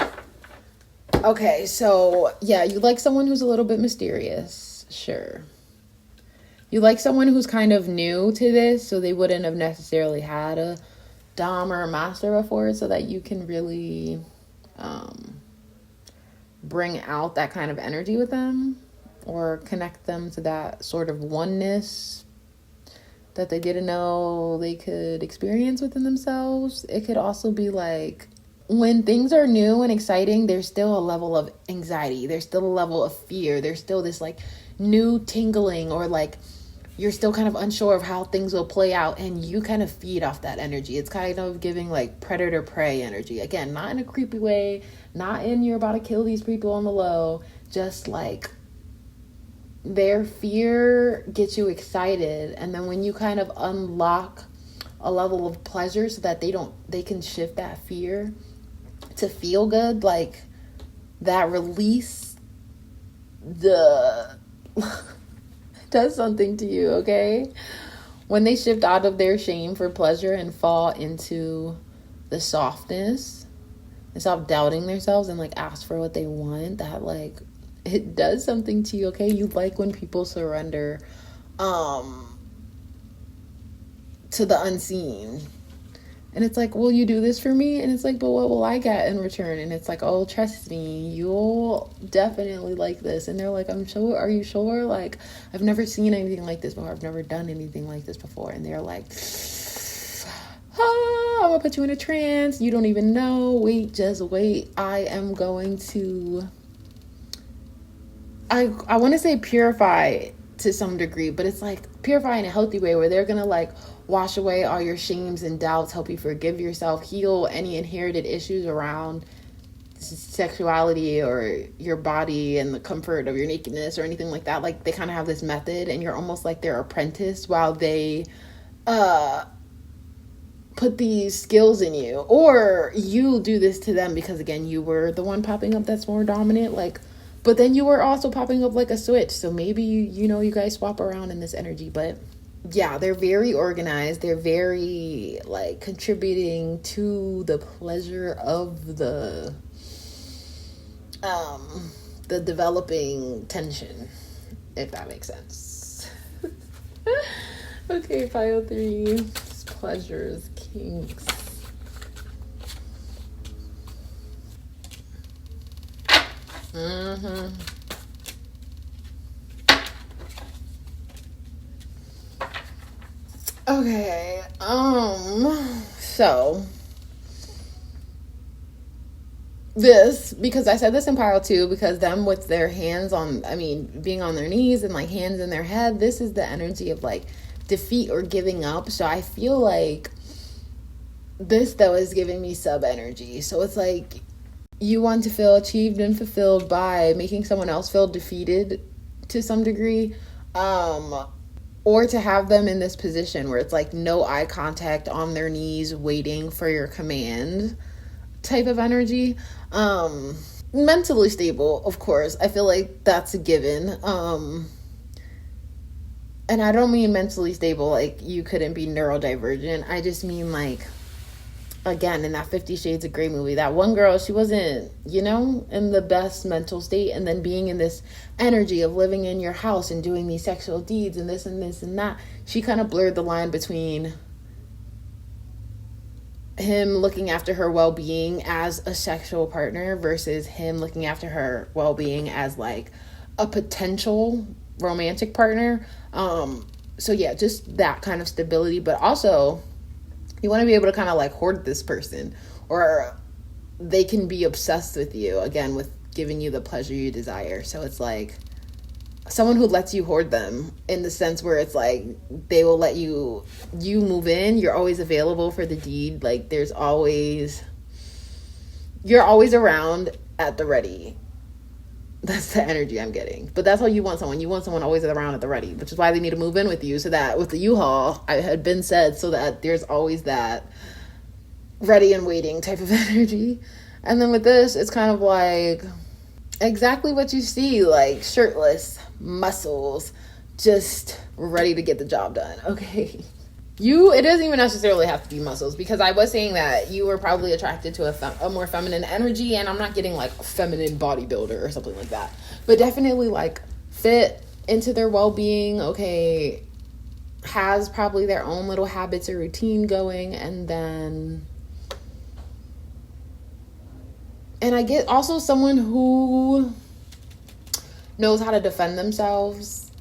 Speaker 1: Okay, so yeah, you like someone who's a little bit mysterious. Sure. You like someone who's kind of new to this, so they wouldn't have necessarily had a dom or a master before, so that you can really bring out that kind of energy with them or connect them to that sort of oneness that they didn't know they could experience within themselves. It could also be like, when things are new and exciting, there's still a level of anxiety. There's still a level of fear. There's still this like new tingling or like you're still kind of unsure of how things will play out, and you kind of feed off that energy. It's kind of giving like predator prey energy. Again, not in a creepy way, not in you're about to kill these people on the low, just like their fear gets you excited. And then when you kind of unlock a level of pleasure so that they can shift that fear to feel good, like that release does something to you, okay? When they shift out of their shame for pleasure and fall into the softness and stop doubting themselves and like ask for what they want, that like it does something to you, okay? You like when people surrender to the unseen. And it's like, will you do this for me? And it's like, but what will I get in return? And it's like, oh, trust me, you'll definitely like this. And they're like, I'm sure. Are you sure? Like, I've never seen anything like this before. I've never done anything like this before. And they're like, I'm gonna put you in a trance. You don't even know. Wait, just wait. I am going to, I want to say purify to some degree, but it's like purify in a healthy way where they're gonna like wash away all your shames and doubts, help you forgive yourself, heal any inherited issues around sexuality or your body and the comfort of your nakedness or anything like that. Like they kind of have this method, and you're almost like their apprentice while they put these skills in you, or you do this to them because again you were the one popping up that's more dominant, like, but then you were also popping up like a switch. So maybe you guys swap around in this energy. But yeah, they're very organized. They're very like contributing to the pleasure of the developing tension, if that makes sense. Okay, pile 3, pleasures, kinks. Okay, so this, because I said this in pile 2, because them with their hands on, being on their knees and like hands in their head, this is the energy of like defeat or giving up. So I feel like this though is giving me sub energy. So it's like you want to feel achieved and fulfilled by making someone else feel defeated to some degree, or to have them in this position where it's like no eye contact, on their knees waiting for your command type of energy. Mentally stable, of course, I feel like that's a given. And I don't mean mentally stable like you couldn't be neurodivergent. I just mean like, again, in that 50 Shades of Grey movie, that one girl, she wasn't, in the best mental state. And then being in this energy of living in your house and doing these sexual deeds and this and this and that, she kind of blurred the line between him looking after her well-being as a sexual partner versus him looking after her well-being as like a potential romantic partner. So yeah, just that kind of stability, but also you want to be able to kind of like hoard this person, or they can be obsessed with you, again, with giving you the pleasure you desire. So it's like someone who lets you hoard them in the sense where it's like they will let you move in. You're always available for the deed. Like you're always around at the ready. That's the energy I'm getting. But that's how you want someone. You want someone always around at the ready, which is why they need to move in with you, so that with the U-Haul, I had been said, so that there's always that ready and waiting type of energy. And then with this, it's kind of like exactly what you see, like shirtless, muscles, just ready to get the job done. Okay. It doesn't even necessarily have to be muscles, because I was saying that you were probably attracted to a more feminine energy, and I'm not getting like a feminine bodybuilder or something like that, but definitely like fit into their well-being, okay, has probably their own little habits or routine going, and I get also someone who knows how to defend themselves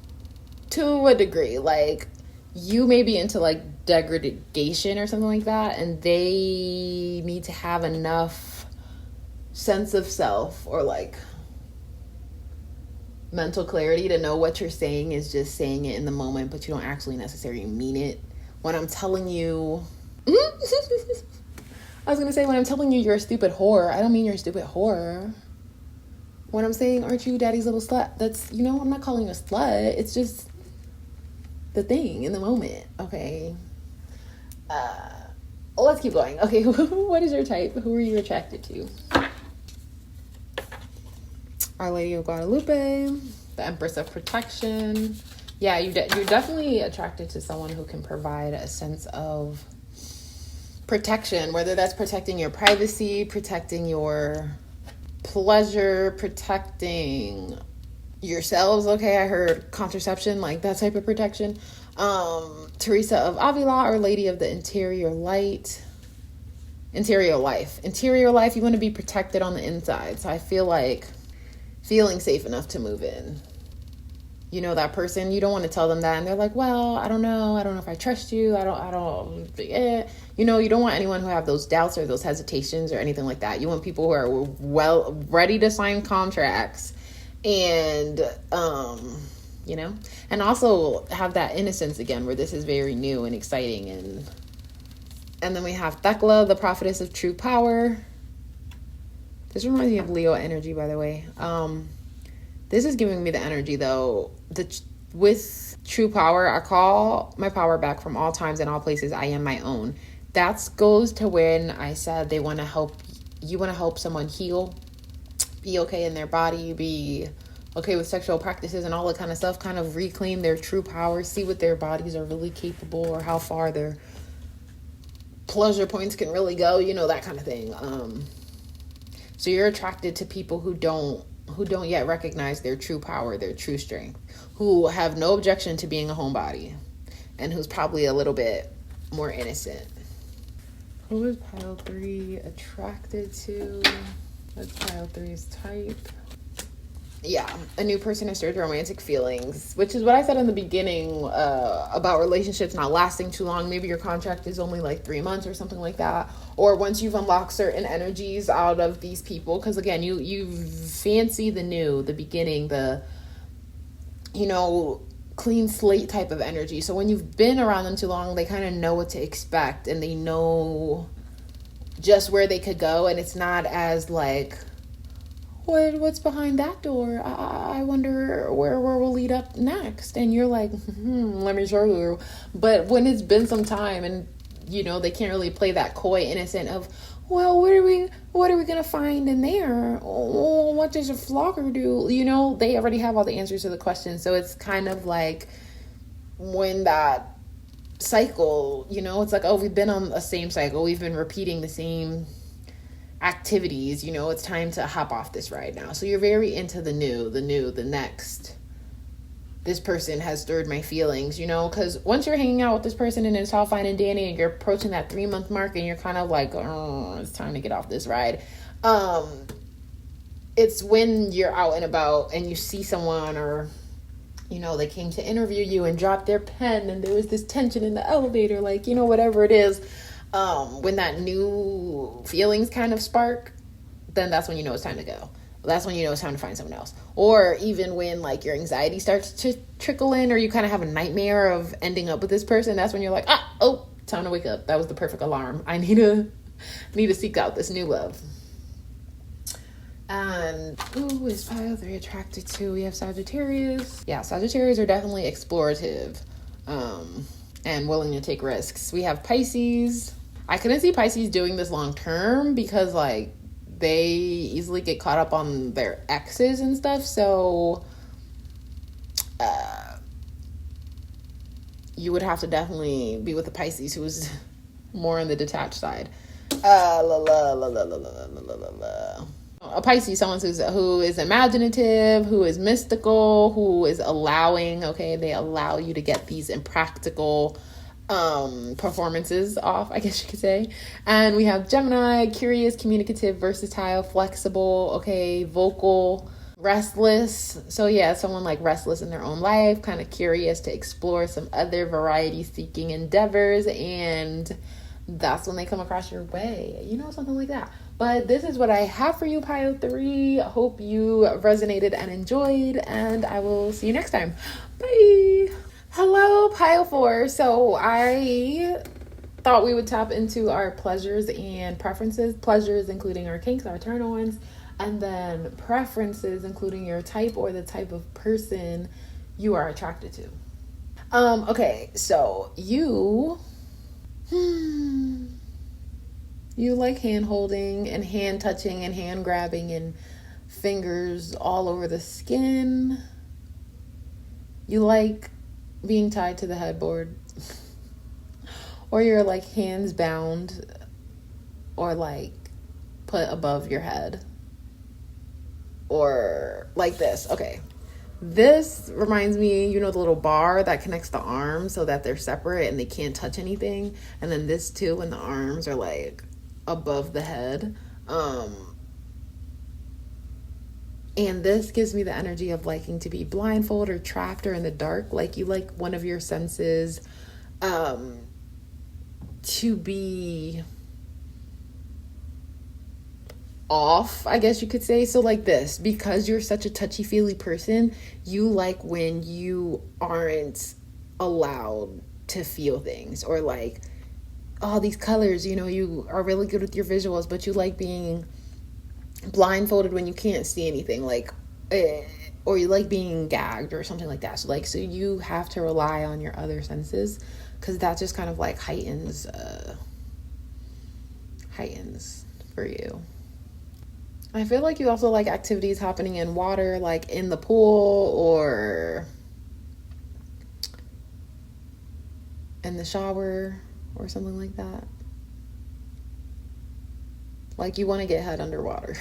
Speaker 1: to a degree. Like you may be into like degradation or something like that, and they need to have enough sense of self, or like mental clarity to know what you're saying is just saying it in the moment, but you don't actually necessarily mean it. When I'm telling you, I was going to say, when I'm telling you you're a stupid whore, I don't mean you're a stupid whore. When I'm saying, aren't you daddy's little slut? That's, I'm not calling you a slut. It's just the thing in the moment. Okay. Let's keep going. Okay. What is your type? Who are you attracted to? Our Lady of Guadalupe, the Empress of Protection. Yeah, you're definitely attracted to someone who can provide a sense of protection, whether that's protecting your privacy, protecting your pleasure, protecting yourselves. Okay, I heard contraception, like that type of protection. Teresa of Avila, Our Lady of the Interior Life. You want to be protected on the inside. So I feel like feeling safe enough to move in. That person, you don't want to tell them that, and they're like, well, I don't know if I trust you. You don't want anyone who have those doubts or those hesitations or anything like that. You want people who are well ready to sign contracts and and also have that innocence again, where this is very new and exciting. And then we have Thecla, the prophetess of true power. This reminds me of Leo energy, by the way. This is giving me the energy, though. With true power, I call my power back from all times and all places. I am my own. That goes to when I said you want to help someone heal, be okay in their body, be okay with sexual practices and all that kind of stuff, kind of reclaim their true power, see what their bodies are really capable or how far their pleasure points can really go, that kind of thing. So you're attracted to people who don't yet recognize their true power, their true strength, who have no objection to being a homebody, and who's probably a little bit more innocent. Who is pile 3 attracted to? What's pile 3's type? Yeah, a new person has stirred romantic feelings, which is what I said in the beginning about relationships not lasting too long. Maybe your contract is only like 3 months or something like that. Or once you've unlocked certain energies out of these people, because again, you fancy the new, the beginning, the, clean slate type of energy. So when you've been around them too long, they kind of know what to expect and they know just where they could go. And it's not as like, what's behind that door? I wonder where we'll lead up next. And you're like, let me show you. But when it's been some time and, they can't really play that coy innocent of, well, what are we going to find in there? Oh, what does a flogger do? They already have all the answers to the questions. So it's kind of like when that cycle, it's like, oh, we've been on the same cycle. We've been repeating the same activities, it's time to hop off this ride now. So you're very into the next. This person has stirred my feelings, because once you're hanging out with this person and it's all fine and dandy and you're approaching that 3-month mark and you're kind of like, oh, it's time to get off this ride. It's when you're out and about and you see someone or, they came to interview you and dropped their pen and there was this tension in the elevator, like, whatever it is. When that new feelings kind of spark, then that's when it's time to go. That's when it's time to find someone else. Or even when like your anxiety starts to trickle in, or you kind of have a nightmare of ending up with this person, that's when you're like, time to wake up. That was the perfect alarm. I need to seek out this new love. And who is pile 3 attracted to? We have Sagittarius. Yeah, Sagittarius are definitely explorative, and willing to take risks. We have Pisces. I couldn't see Pisces doing this long term because like they easily get caught up on their exes and stuff. So you would have to definitely be with the Pisces who is more on the detached side. A Pisces, someone who is imaginative, who is mystical, who is allowing, okay, they allow you to get these impractical performances off, I guess you could say. And we have Gemini, curious, communicative, versatile, flexible, okay, vocal, restless. So yeah, someone like restless in their own life, kind of curious to explore some other variety-seeking endeavors, and that's when they come across your way, something like that. But this is what I have for you, Pile 3. Hope you resonated and enjoyed, and I will see you next time. Bye. Hello, Pile 4. So I thought we would tap into our pleasures and preferences. Pleasures including our kinks, our turn-ons, and then preferences including your type or the type of person you are attracted to. Okay, so you like hand holding and hand touching and hand grabbing and fingers all over the skin. You like being tied to the headboard. Or you're like hands bound or like put above your head. Or like this. Okay. This reminds me, you know, the little bar that connects the arms so that they're separate and they can't touch anything. And then this too, when the arms are like above the head. And this gives me the energy of liking to be blindfolded or trapped or in the dark. Like you like one of your senses to be off, I guess you could say. So like this, because you're such a touchy-feely person, you like when you aren't allowed to feel things, or like, oh, these colors, you know, you are really good with your visuals, but you like being blindfolded when you can't see anything, like, or you like being gagged or something like that. So you have to rely on your other senses, because that just kind of like heightens for you. I feel like you also like activities happening in water, like in the pool or in the shower or something like that. Like you want to get head underwater.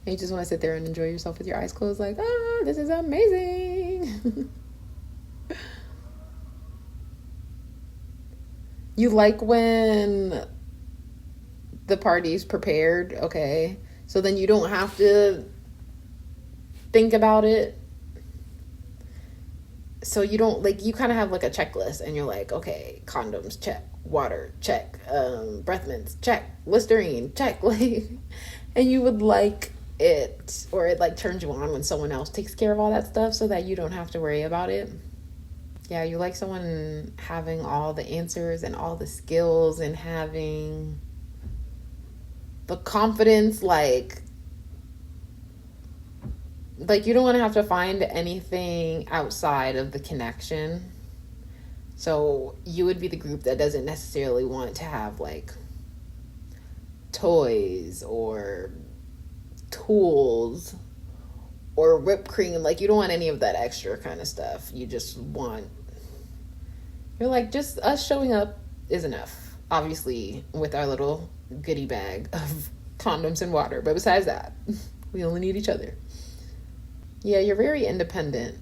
Speaker 1: And you just want to sit there and enjoy yourself with your eyes closed, like, ah, this is amazing. You like when the party's prepared, okay? So then you don't have to think about it. So you don't, like, you kind of have like a checklist and you're like, okay, condoms, check. Water, check. Breath mints, check. Listerine, check. Like, and you would like it, or it like turns you on when someone else takes care of all that stuff so that you don't have to worry about it. Yeah, you like someone having all the answers and all the skills and having the confidence, like you don't want to have to find anything outside of the connection. So you would be the group that doesn't necessarily want to have like toys or tools or whipped cream. Like you don't want any of that extra kind of stuff. You just want, you're like, just us showing up is enough. Obviously with our little goodie bag of condoms and water, but besides that, we only need each other. Yeah, you're very independent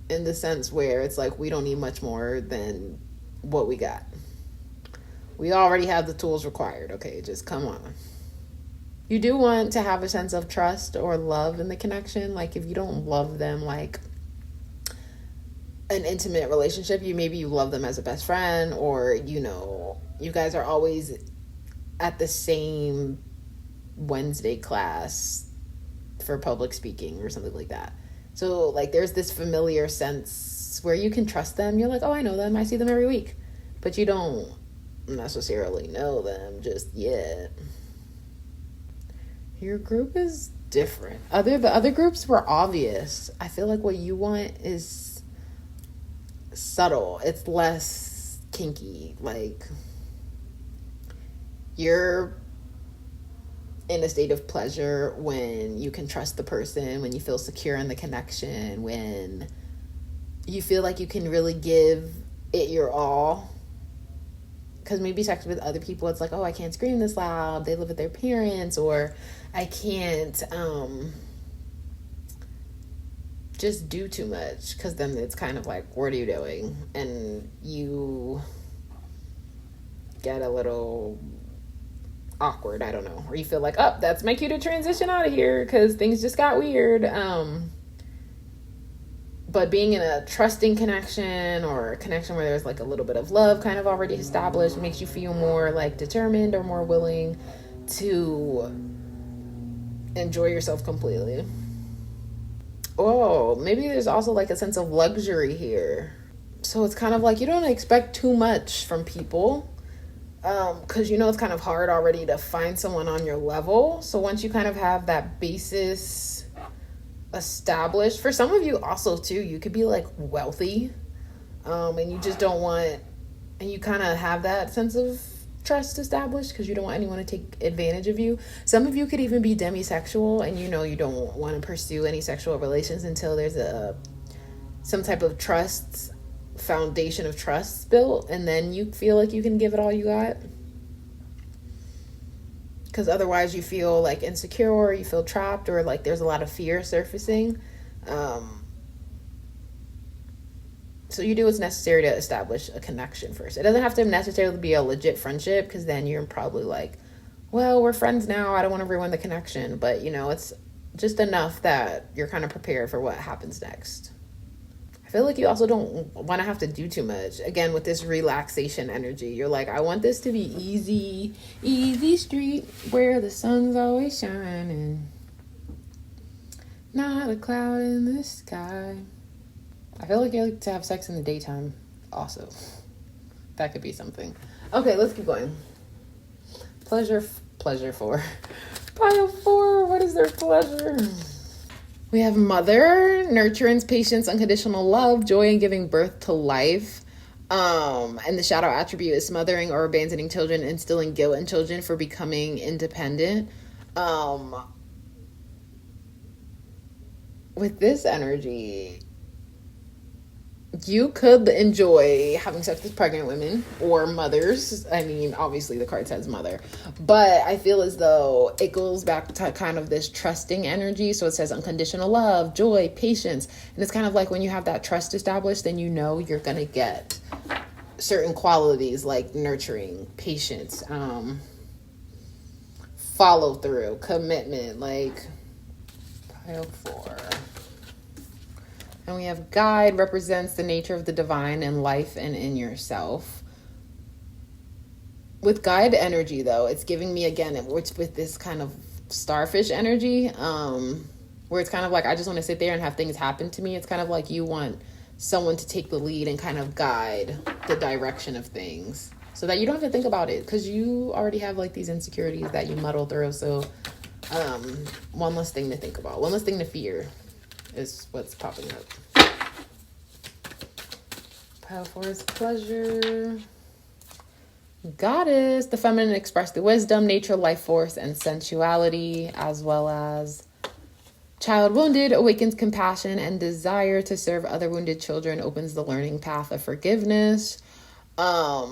Speaker 1: in the sense where it's like we don't need much more than what we got. We already have the tools required. Okay, just come on. You do want to have a sense of trust or love in the connection. Like if you don't love them like an intimate relationship, you love them as a best friend, or you know, you guys are always at the same Wednesday class for public speaking or something like that. So like there's this familiar sense where you can trust them. You're like, oh, I know them. I see them every week. But you don't necessarily know them just yet. Your group is different. The other groups were obvious. I feel like what you want is subtle. It's less kinky. Like you're in a state of pleasure when you can trust the person, when you feel secure in the connection, when you feel like you can really give it your all. Because maybe sex with other people, it's like, oh, I can't scream this loud, they live with their parents, or I can't just do too much, because then it's kind of like, what are you doing? And you get a little awkward, I don't know, or you feel like, oh, that's my cue to transition out of here because things just got weird. But being in a trusting connection, or a connection where there's like a little bit of love kind of already established, makes you feel more like determined or more willing to enjoy yourself completely. Oh, maybe there's also like a sense of luxury here. So it's kind of like you don't expect too much from people, because you know it's kind of hard already to find someone on your level. So once you kind of have that basis established, for some of you also too, you could be like wealthy, and you just don't want, and you kind of have that sense of trust established because you don't want anyone to take advantage of you. Some of you could even be demisexual, and you know you don't want to pursue any sexual relations until there's some type of foundation of trust built, and then you feel like you can give it all you got, because otherwise you feel like insecure, or you feel trapped, or like there's a lot of fear surfacing. So you do what's necessary to establish a connection first. It doesn't have to necessarily be a legit friendship, because then you're probably like, well, we're friends now, I don't want to ruin the connection. But you know, it's just enough that you're kind of prepared for what happens next. I feel like you also don't want to have to do too much. Again, with this relaxation energy, you're like, I want this to be easy street where the sun's always shining, not a cloud in the sky. I feel like you like to have sex in the daytime also. That could be something. Okay, let's keep going. Pleasure for pile 4. What is their pleasure? We have mother, nurturance, patience, unconditional love, joy in giving birth to life. And the shadow attribute is smothering or abandoning children, instilling guilt in children for becoming independent. With this energy, you could enjoy having sex with pregnant women or mothers. I mean, obviously the card says mother, but I feel as though it goes back to kind of this trusting energy. So it says unconditional love, joy, patience. And it's kind of like when you have that trust established, then you know you're going to get certain qualities like nurturing, patience, follow through, commitment, like pile 4. And we have guide, represents the nature of the divine in life and in yourself. With guide energy, though, it's giving me, again, it's with this kind of starfish energy, where it's kind of like I just want to sit there and have things happen to me. It's kind of like you want someone to take the lead and kind of guide the direction of things so that you don't have to think about it, because you already have like these insecurities that you muddle through. So one less thing to think about, one less thing to fear is what's popping up. Pile 4 is pleasure. Goddess, the feminine expressed through wisdom, nature, life force, and sensuality, as well as child wounded, awakens compassion and desire to serve other wounded children, opens the learning path of forgiveness. I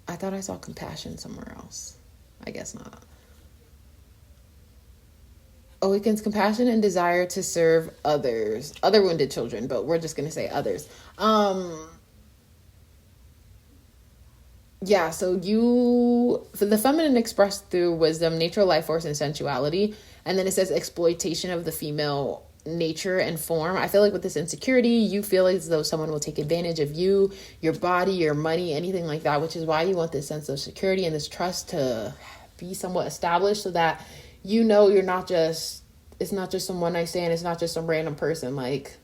Speaker 1: thought I saw compassion somewhere else. I guess not. Awakens compassion and desire to serve others, other wounded children, but we're just going to say others. Yeah, so for the feminine expressed through wisdom, nature, life force, and sensuality. And then it says exploitation of the female nature and form. I feel like with this insecurity, you feel as though someone will take advantage of you, your body, your money, anything like that, which is why you want this sense of security and this trust to be somewhat established, so that you know it's not just some one night stand, it's not just some random person. Like,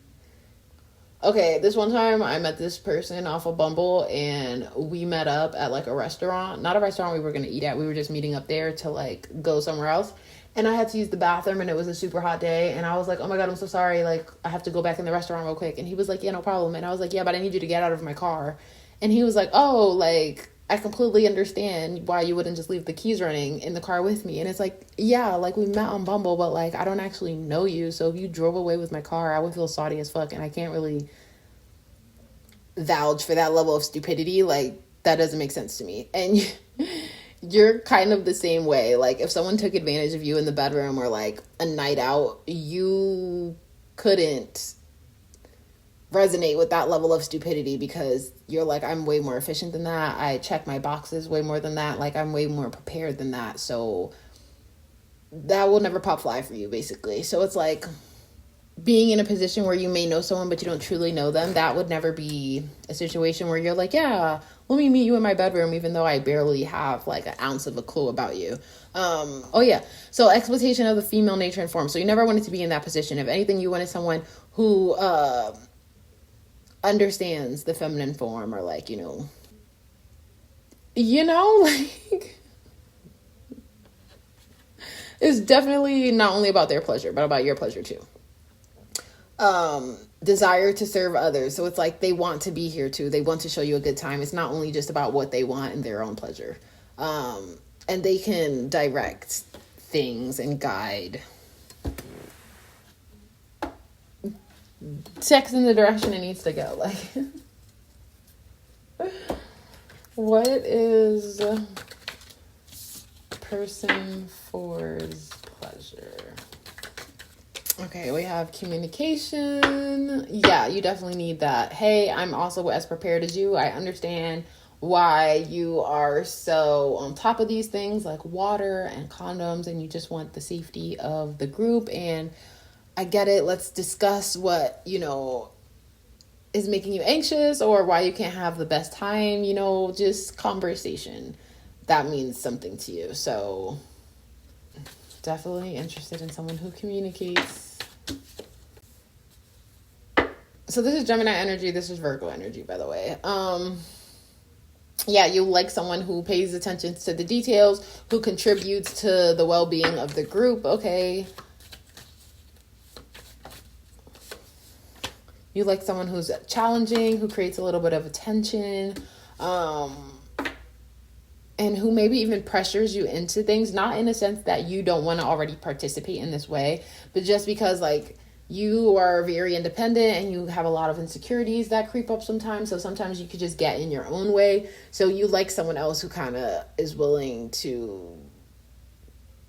Speaker 1: okay, this one time I met this person off of Bumble, and we met up at like a restaurant, not a restaurant we were going to eat at. We were just meeting up there to like go somewhere else. And I had to use the bathroom, and it was a super hot day. And I was like, oh my God, I'm so sorry. Like, I have to go back in the restaurant real quick. And he was like, yeah, no problem. And I was like, yeah, but I need you to get out of my car. And he was like, oh, like, I completely understand why you wouldn't just leave the keys running in the car with me. And it's like, yeah, like we met on Bumble, but like I don't actually know you. So if you drove away with my car, I would feel salty as fuck. And I can't really vouch for that level of stupidity. Like, that doesn't make sense to me. And you're kind of the same way. Like, if someone took advantage of you in the bedroom or like a night out, you couldn't resonate with that level of stupidity, because you're like, I'm way more efficient than that. I check my boxes way more than that. Like, I'm way more prepared than that. So that will never pop fly for you, basically. So it's like being in a position where you may know someone, but you don't truly know them. That would never be a situation where you're like, yeah, let me meet you in my bedroom, even though I barely have like an ounce of a clue about you. Oh yeah. So exploitation of the female nature and form. So you never wanted to be in that position. If anything, you wanted someone who understands the feminine form, or like, like it's definitely not only about their pleasure, but about your pleasure too. Desire to serve others. So it's like they want to be here too. They want to show you a good time. It's not only just about what they want and their own pleasure. And they can direct things and guide sex in the direction it needs to go. Like, what is person for's pleasure? Okay, we have communication. Yeah, you definitely need that. Hey, I'm also as prepared as you. I understand why you are so on top of these things like water and condoms, and you just want the safety of the group. And I get it. Let's discuss what, is making you anxious, or why you can't have the best time, just conversation. That means something to you. So definitely interested in someone who communicates. So this is Gemini energy. This is Virgo energy, by the way. Yeah, you like someone who pays attention to the details, who contributes to the well-being of the group. Okay. You like someone who's challenging, who creates a little bit of attention, and who maybe even pressures you into things, not in a sense that you don't want to already participate in this way, but just because like you are very independent and you have a lot of insecurities that creep up sometimes. So sometimes you could just get in your own way. So you like someone else who kind of is willing to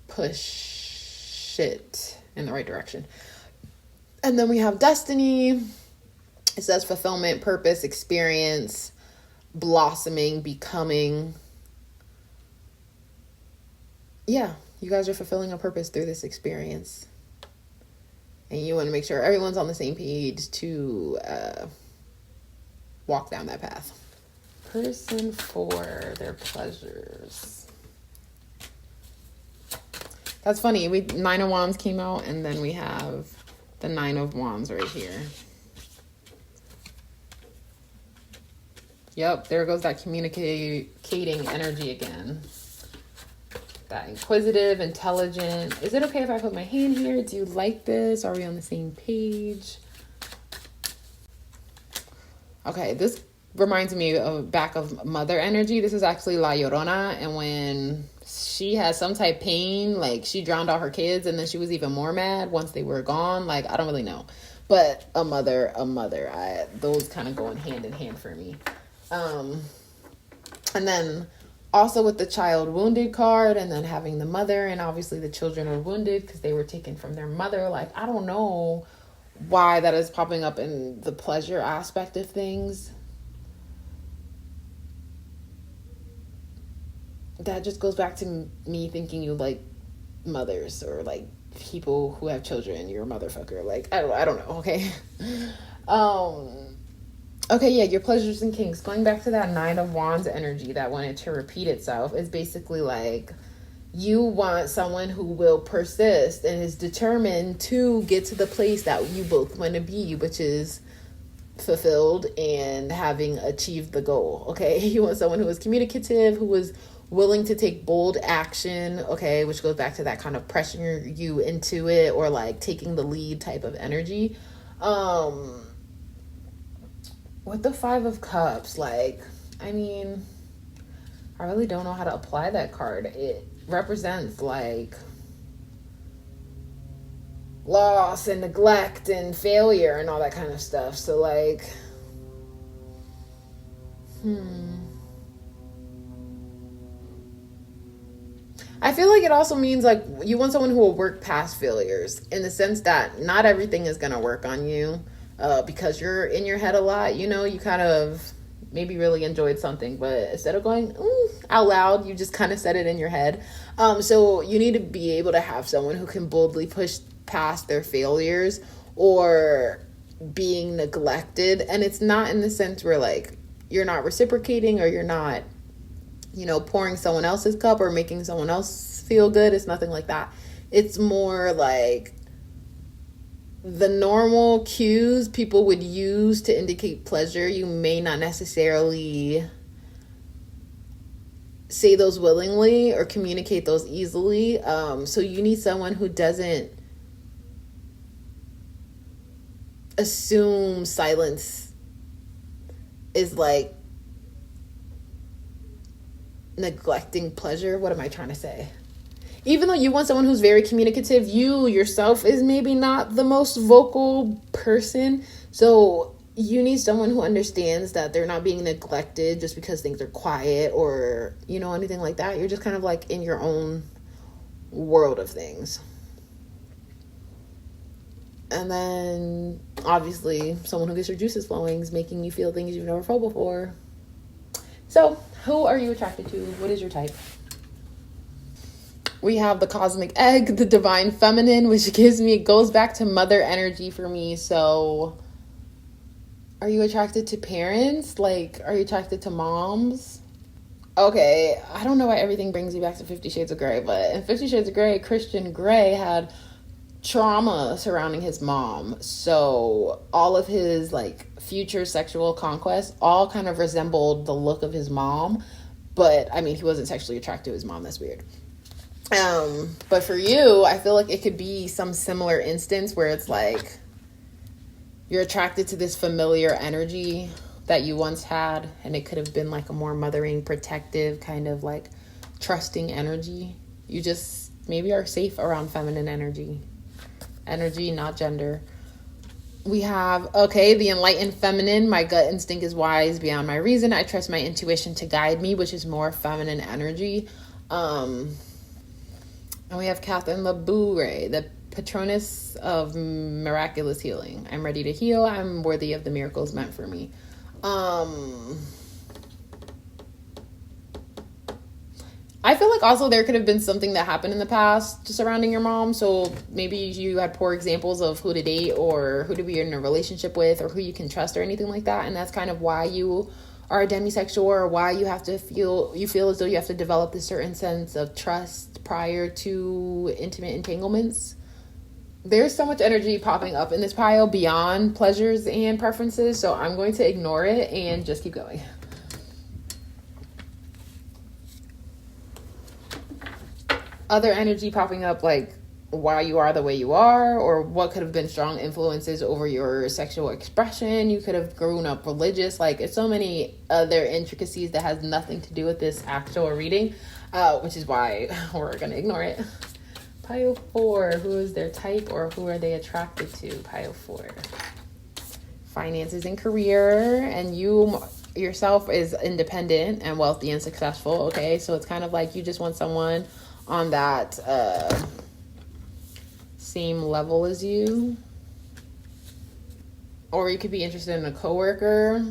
Speaker 1: push it in the right direction. And then we have destiny. It says fulfillment, purpose, experience, blossoming, becoming. Yeah, you guys are fulfilling a purpose through this experience. And you want to make sure everyone's on the same page to walk down that path. Person for their pleasures. That's funny. Nine of Wands came out, and then we have the Nine of Wands right here. Yep, there goes that communicating energy again. That inquisitive, intelligent. Is it okay if I put my hand here? Do you like this? Are we on the same page? Okay, this reminds me of back of mother energy. This is actually La Llorona, and when she has some type of pain, like she drowned all her kids, and then she was even more mad once they were gone. Like, I don't really know, but a mother. Those kind of go hand in hand for me. And then also with the child wounded card, and then having the mother, and obviously the children are wounded because they were taken from their mother. Like, I don't know why that is popping up in the pleasure aspect of things. That just goes back to me thinking you like mothers, or like people who have children. You're a motherfucker. Like, I don't know. Okay. Okay, yeah, your pleasures and kinks. Going back to that Nine of Wands energy that wanted to repeat itself is basically like you want someone who will persist and is determined to get to the place that you both want to be, which is fulfilled and having achieved the goal. Okay, you want someone who is communicative, who is willing to take bold action. Okay, which goes back to that kind of pressuring you into it, or like taking the lead type of energy. With the Five of Cups, like, I mean, I really don't know how to apply that card. It represents like loss and neglect and failure and all that kind of stuff. So like, I feel like it also means like you want someone who will work past failures, in the sense that not everything is going to work on you. Because you're in your head a lot, you kind of maybe really enjoyed something, but instead of going out loud, you just kind of said it in your head. So you need to be able to have someone who can boldly push past their failures or being neglected. And it's not in the sense where like you're not reciprocating, or you're not, pouring someone else's cup or making someone else feel good. It's nothing like that. It's more like the normal cues people would use to indicate pleasure. You may not necessarily say those willingly or communicate those easily. So you need someone who doesn't assume silence is like neglecting pleasure. What am I trying to say? Even though you want someone who's very communicative, you yourself is maybe not the most vocal person. So you need someone who understands that they're not being neglected just because things are quiet or, anything like that. You're just kind of like in your own world of things. And then obviously someone who gets your juices flowing is making you feel things you've never felt before. So who are you attracted to? What is your type? We have the cosmic egg, the divine feminine, which goes back to mother energy for me. So are you attracted to parents? Like, are you attracted to moms? Okay, I don't know why everything brings you back to 50 Shades of Grey, but in 50 Shades of Grey, Christian Grey had trauma surrounding his mom. So all of his future sexual conquests all kind of resembled the look of his mom. But I mean, he wasn't sexually attracted to his mom. That's weird. But for you, I feel like it could be some similar instance where it's like you're attracted to this familiar energy that you once had, and it could have been like a more mothering, protective, kind of like trusting energy. You just maybe are safe around feminine energy, not gender. We have, the enlightened feminine. My gut instinct is wise beyond my reason. I trust my intuition to guide me, which is more feminine energy. And we have Catherine Labourie, the patroness of miraculous healing. I'm ready to heal. I'm worthy of the miracles meant for me. I feel like also there could have been something that happened in the past surrounding your mom. So maybe you had poor examples of who to date or who to be in a relationship with or who you can trust or anything like that. And that's kind of why you are a demisexual, or why you feel as though you have to develop this certain sense of trust prior to intimate entanglements. There's so much energy popping up in this pile beyond pleasures and preferences, so I'm going to ignore it and just keep going. Other energy popping up, like why you are the way you are, or what could have been strong influences over your sexual expression. You could have grown up religious. It's so many other intricacies that has nothing to do with this actual reading, which is why we're going to ignore it. Pile 4, who is their type or who are they attracted to? Pile 4. Finances and career, and you yourself is independent and wealthy and successful, okay? So it's kind of like you just want someone on that same level as you. Or you could be interested in a coworker.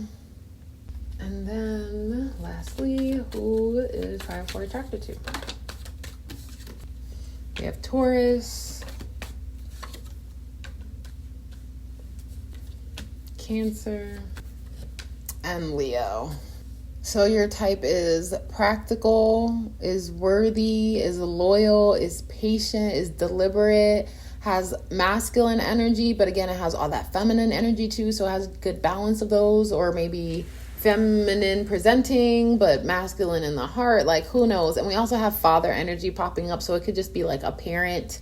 Speaker 1: And then lastly, who is pile 4 attracted to? We have Taurus, Cancer, and Leo. So your type is practical, is worthy, is loyal, is patient, is deliberate, has masculine energy, but again, it has all that feminine energy too. So it has good balance of those, or maybe feminine presenting, but masculine in the heart. Who knows? And we also have father energy popping up. So it could just be like a parent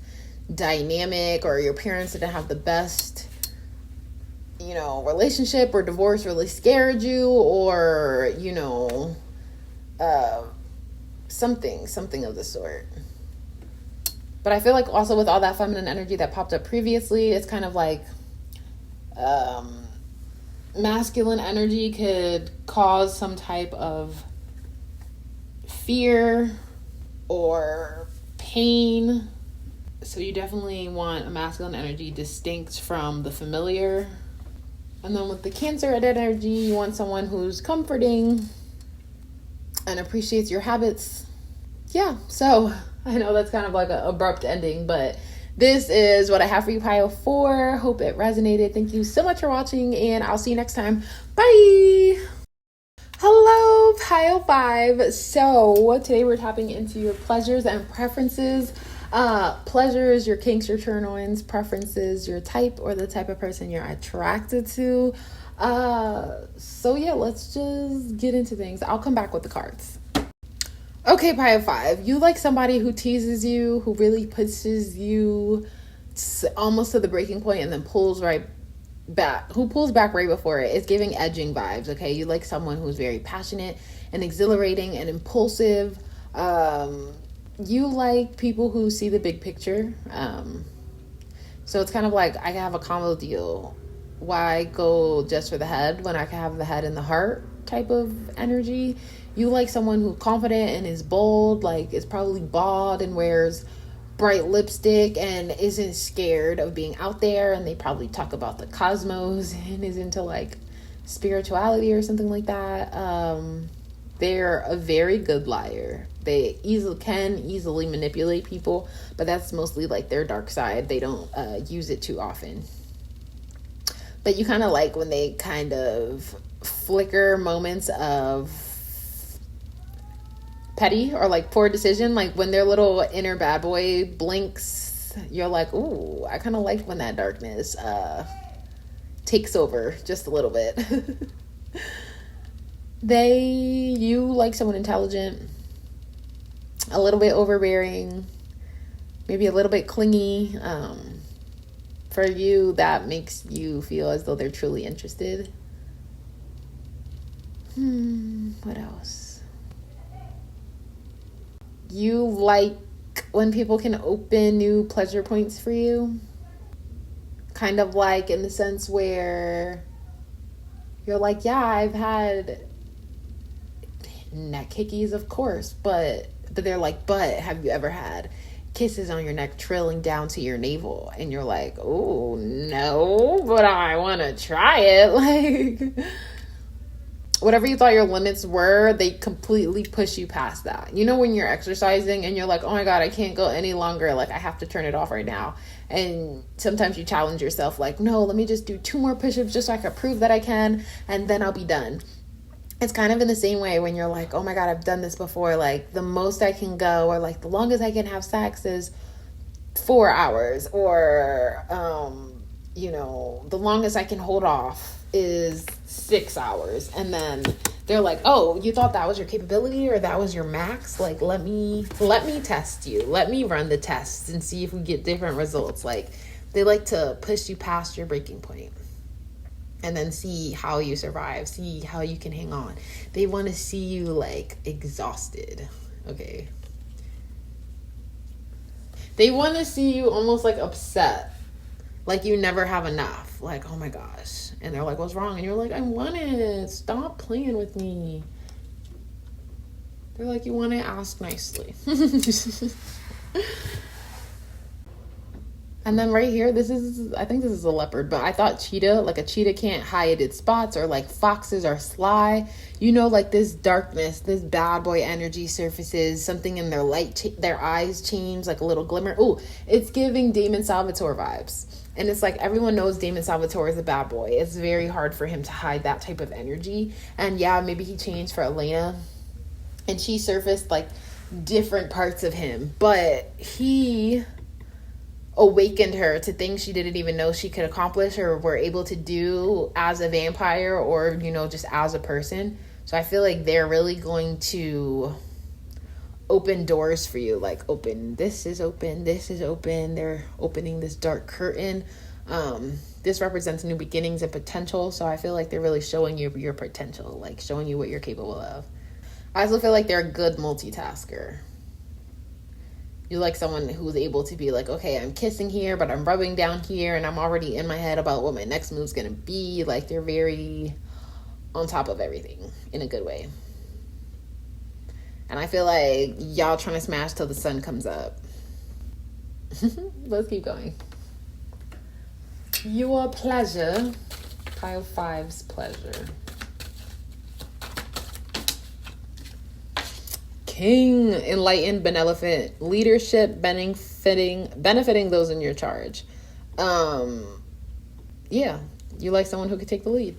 Speaker 1: dynamic, or your parents didn't have the best, relationship, or divorce really scared you, or, something of the sort. But I feel like also with all that feminine energy that popped up previously, it's kind of like masculine energy could cause some type of fear or pain. So you definitely want a masculine energy distinct from the familiar. And then with the Cancer energy, you want someone who's comforting and appreciates your habits. Yeah, so I know that's kind of like an abrupt ending, but this is what I have for you, pile 4. Hope it resonated. Thank you so much for watching, and I'll see you next time. Bye! pile 5. So today we're tapping into your pleasures and preferences. Pleasures, your kinks, your turn-ons. Preferences, your type or the type of person you're attracted to. So yeah, let's just get into things. I'll come back with the cards. Okay, pile 5. You like somebody who teases you, who really pushes you almost to the breaking point and then pulls right back, who pulls back right before it. It's giving edging vibes. Okay, you like someone who's very passionate and exhilarating and impulsive. You like people who see the big picture. So it's kind of like, I have a combo deal. Why go just for the head when I can have the head and the heart type of energy? You like someone who's confident and is bold, like is probably bald and wears bright lipstick and isn't scared of being out there, and they probably talk about the cosmos and is into like spirituality or something like that. They're a very good liar. They can easily manipulate people, but that's mostly like their dark side. They don't use it too often. But you kind of like when they kind of flicker moments of petty or like poor decision, like when their little inner bad boy blinks, you're like, ooh, I kind of like when that darkness takes over just a little bit. You like someone intelligent, a little bit overbearing, maybe a little bit clingy. For you, that makes you feel as though they're truly interested. What else? You like when people can open new pleasure points for you. Kind of like in the sense where you're like, yeah, I've had neck hickeys, of course, but they're like, but have you ever had kisses on your neck trailing down to your navel? And you're like, oh, no, but I want to try it. Like, whatever you thought your limits were, they completely push you past that. You know, when you're exercising and you're like, oh my God, I can't go any longer. Like, I have to turn it off right now. And sometimes you challenge yourself, like, no, let me just do 2 more push-ups just so I can prove that I can, and then I'll be done. It's kind of in the same way when you're like, oh my God, I've done this before. Like, the most I can go, or like the longest I can have sex is 4 hours, or, the longest I can hold off is 6 hours. And then they're like, oh, you thought that was your capability or that was your max? Like, let me test you. Let me run the tests and see if we get different results. Like, they like to push you past your breaking point and then see how you survive, see how you can hang on. They want to see you like exhausted. Okay. They want to see you almost like upset, like you never have enough. Like, oh my gosh. And they're like, what's wrong? And you're like, I want it. Stop playing with me. They're like, you want to ask nicely. And then right here, I think this is a leopard, but I thought cheetah, like a cheetah can't hide its spots, or like foxes are sly. You know, like this darkness, this bad boy energy surfaces, something in their their eyes change, like a little glimmer. Oh, it's giving Demisexual vibes. And it's like, everyone knows Demisexual is a bad boy. It's very hard for him to hide that type of energy. And yeah, maybe he changed for 𝚐𝚐, and she surfaced like different parts of him, but he awakened her to things she didn't even know she could accomplish or were able to do as a vampire, or, just as a person. So I feel like they're really going to open doors for you. Like, this is open. They're opening this dark curtain. This represents new beginnings and potential. So I feel like they're really showing you your potential, like showing you what you're capable of. I also feel like they're a good multitasker. You like someone who's able to be like, okay, I'm kissing here, but I'm rubbing down here, and I'm already in my head about what my next move's gonna be. Like, they're very on top of everything in a good way. And I feel like y'all trying to smash till the sun comes up. Let's keep going. Your pleasure. Pile 5's pleasure. King, enlightened, benevolent, leadership, benefiting those in your charge. Yeah, you like someone who could take the lead.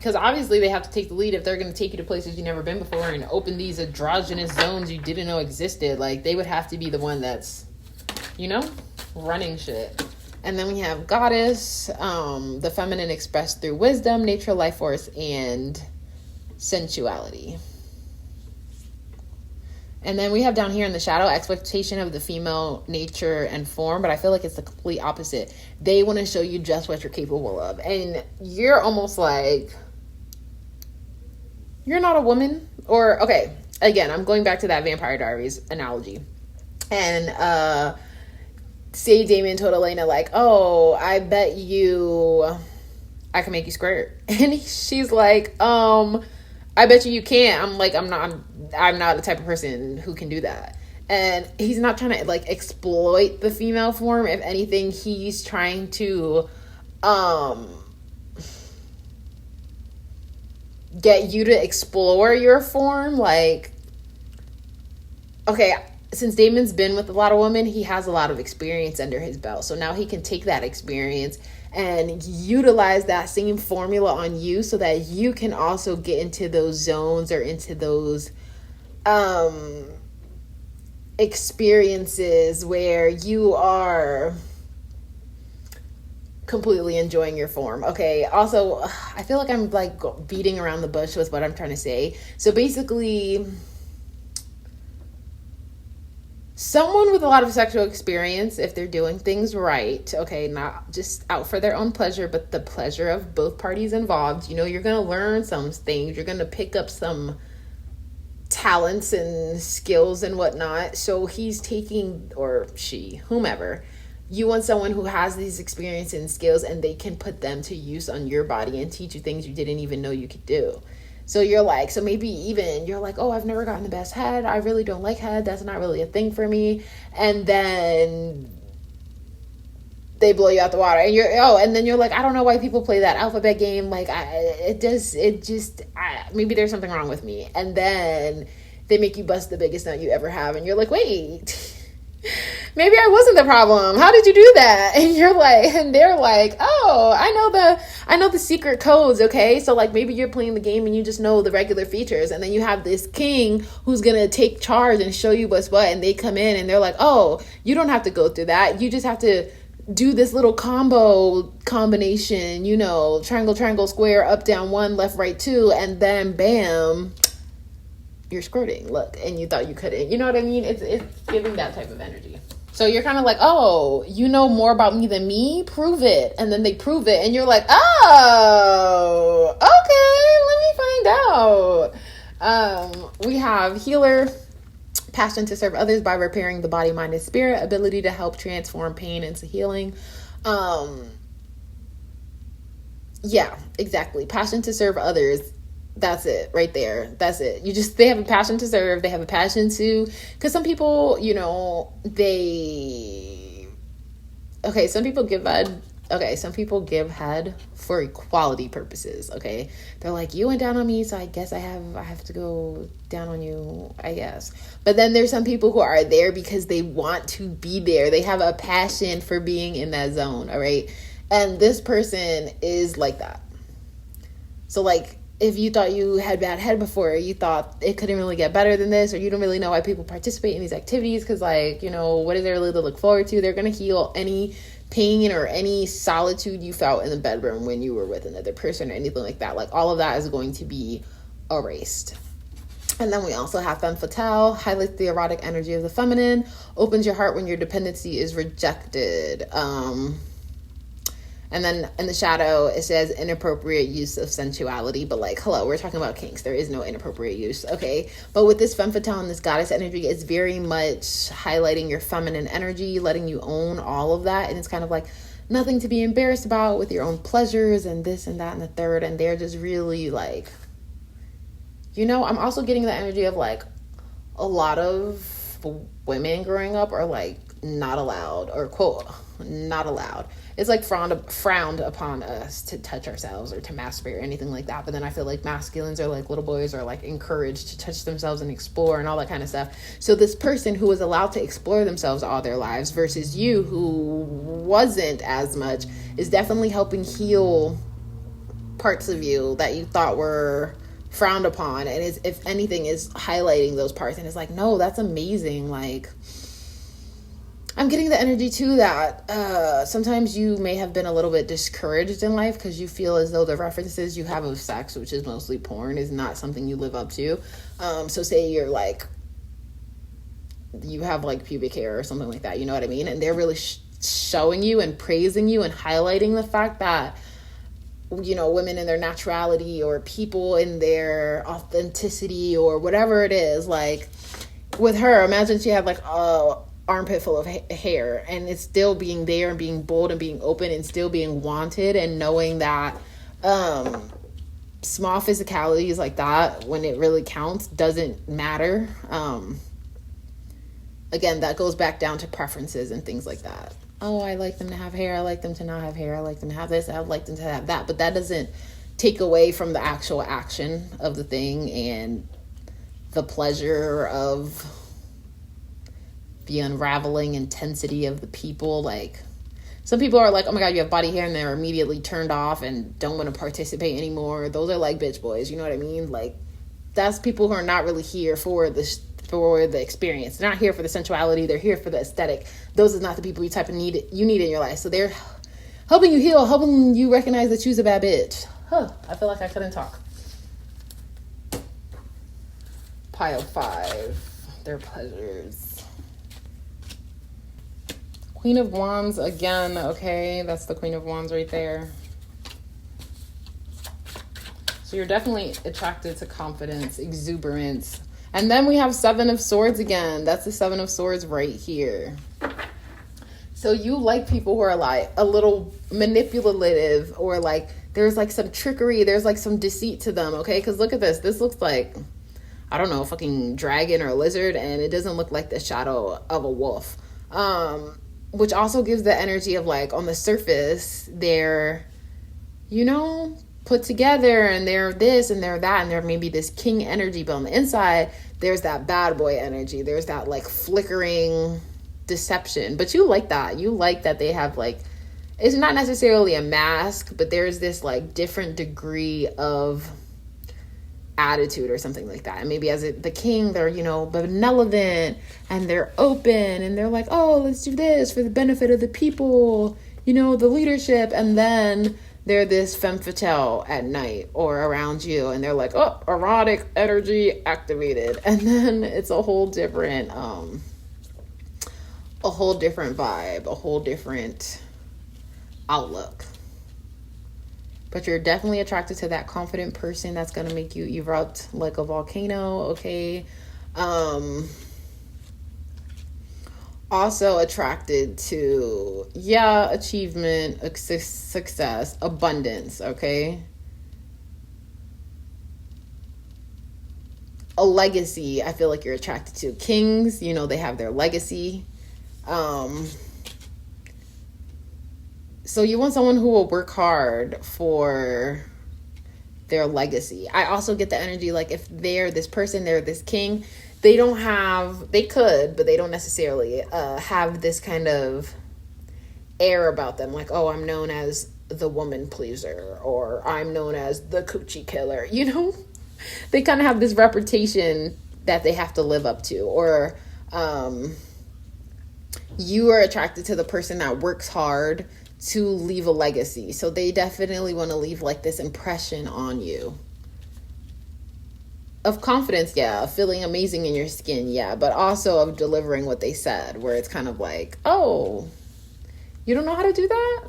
Speaker 1: because obviously they have to take the lead if they're going to take you to places you've never been before and open these androgynous zones you didn't know existed. Like, they would have to be the one that's, running shit. And then we have goddess, the feminine expressed through wisdom, nature, life force, and sensuality. And then we have down here in the shadow, expectation of the female nature and form, but I feel like it's the complete opposite. They want to show you just what you're capable of. And you're almost like, you're not a woman. Or, okay, again, I'm going back to that Vampire Diaries analogy. And say Damien told Elena, like, oh, I bet you I can make you squirt. And she's like, I bet you can't. I'm like, I'm not the type of person who can do that. And he's not trying to like exploit the female form. If anything, he's trying to get you to explore your form. Like, okay, since Damon's been with a lot of women, he has a lot of experience under his belt. So now he can take that experience and utilize that same formula on you so that you can also get into those zones or into those experiences where you are completely enjoying your form. Okay, also, I feel like I'm like beating around the bush with what I'm trying to say. So basically, someone with a lot of sexual experience, if they're doing things right, okay, not just out for their own pleasure, but the pleasure of both parties involved, you're going to learn some things. You're going to pick up some talents and skills and whatnot. So he's taking, or she, whomever, you want someone who has these experiences and skills and they can put them to use on your body and teach you things you didn't even know you could do. So you're like, so maybe even you're like, oh, I've never gotten the best head. I really don't like head. That's not really a thing for me. And then they blow you out the water. And then you're like, I don't know why people play that alphabet game. Like, maybe there's something wrong with me. And then they make you bust the biggest nut you ever have. And you're like, wait, maybe I wasn't the problem. How did you do that? And you're like, and they're like, oh, I know the secret codes. Okay. So like, maybe you're playing the game and you just know the regular features. And then you have this king who's going to take charge and show you what's what. And they come in and they're like, oh, you don't have to go through that. You just have to do this little combination, triangle, triangle, square, up, down, 1, left, right, 2. And then bam, you're squirting. Look, and you thought you couldn't. You know what I mean? It's giving that type of energy. So you're kind of like, oh, you know more about me than me? Prove it. And then they prove it. And you're like, oh, okay, let me find out. We have healer, passion to serve others by repairing the body, mind, and spirit, ability to help transform pain into healing. Yeah, exactly. Passion to serve others. That's it right there. That's it. They have a passion to serve. They have a passion to, because some people, some people give head. Okay, some people give head for equality purposes. Okay, they're like, you went down on me, so I guess I have to go down on you, I guess. But then there's some people who are there because they want to be there. They have a passion for being in that zone. All right, and this person is like that. So like, if you thought you had bad head before, you thought it couldn't really get better than this, or you don't really know why people participate in these activities because, like, what is there really to look forward to? They're going to heal any pain or any solitude you felt in the bedroom when you were with another person or anything like that. Like, all of that is going to be erased. And then we also have femme fatale, highlights the erotic energy of the feminine, opens your heart when your dependency is rejected. And then in the shadow, it says inappropriate use of sensuality. But like, hello, we're talking about kinks. There is no inappropriate use, okay? But with this femme fatale and this goddess energy, it's very much highlighting your feminine energy, letting you own all of that. And it's kind of like nothing to be embarrassed about with your own pleasures and this and that and the third. And they're just really like, I'm also getting the energy of like a lot of women growing up are like not allowed, or quote, not allowed. It's like frowned upon us to touch ourselves or to masturbate or anything like that. But then I feel like masculines or like little boys are like encouraged to touch themselves and explore and all that kind of stuff. So this person who was allowed to explore themselves all their lives versus you who wasn't as much is definitely helping heal parts of you that you thought were frowned upon, and is, if anything, is highlighting those parts, and it's like, no, that's amazing. Like, I'm getting the energy too that sometimes you may have been a little bit discouraged in life because you feel as though the references you have of sex, which is mostly porn, is not something you live up to. So say you're like, you have like pubic hair or something like that, you know what I mean? And they're really showing you and praising you and highlighting the fact that, you know, women in their naturality, or people in their authenticity, or whatever it is. Like with her, imagine she had like a armpit full of hair, and it's still being there and being bold and being open and still being wanted, and knowing that small physicalities like that, when it really counts, doesn't matter. Again, that goes back down to preferences and things like that. Oh, I like them to have hair, I like them to not have hair, I like them to have this, I like them to have that. But that doesn't take away from the actual action of the thing and the pleasure of the unraveling intensity of the people. Like, some people are like, oh my god, you have body hair, and they're immediately turned off and don't want to participate anymore. Those are like bitch boys, you know what I mean? Like, that's people who are not really here for the experience. They're not here for the sensuality, they're here for the aesthetic. Those are not the people you need in your life. So they're helping you heal, helping you recognize that you's a bad bitch. I feel like I couldn't talk. Pile 5, their pleasures. Queen of Wands again, okay? That's the Queen of Wands right there. So you're definitely attracted to confidence, exuberance. And then we have 7 of Swords again. That's the 7 of Swords right here. So you like people who are like a little manipulative, or like there's like some trickery, there's like some deceit to them, okay? Because look at this. This looks like, I don't know, a fucking dragon or a lizard, and it doesn't look like the shadow of a wolf. Which also gives the energy of like, on the surface, they're, you know, put together, and they're this and they're that, and they're maybe this king energy, but on the inside, there's that bad boy energy. There's that like flickering deception. But you like that. You like that they have like, it's not necessarily a mask, but there's this like different degree of attitude or something like that. And maybe as the king, they're, you know, benevolent, and they're open, and they're like, oh, let's do this for the benefit of the people, you know, the leadership. And then they're this femme fatale at night or around you, and they're like, oh, erotic energy activated. And then it's a whole different vibe, a whole different outlook. But you're definitely attracted to that confident person that's going to make you erupt like a volcano, okay? Also attracted to, achievement, success, abundance, okay? A legacy, I feel like you're attracted to. Kings, you know, they have their legacy. So you want someone who will work hard for their legacy. I also get the energy, like, if they're this person, they're this king, they could, but they don't necessarily have this kind of air about them. Like, oh, I'm known as the woman pleaser, or I'm known as the coochie killer, you know? They kind of have this reputation that they have to live up to. Or you are attracted to the person that works hard to leave a legacy. So they definitely want to leave like this impression on you of confidence, of feeling amazing in your skin, but also of delivering what they said, where it's kind of like, oh, you don't know how to do that?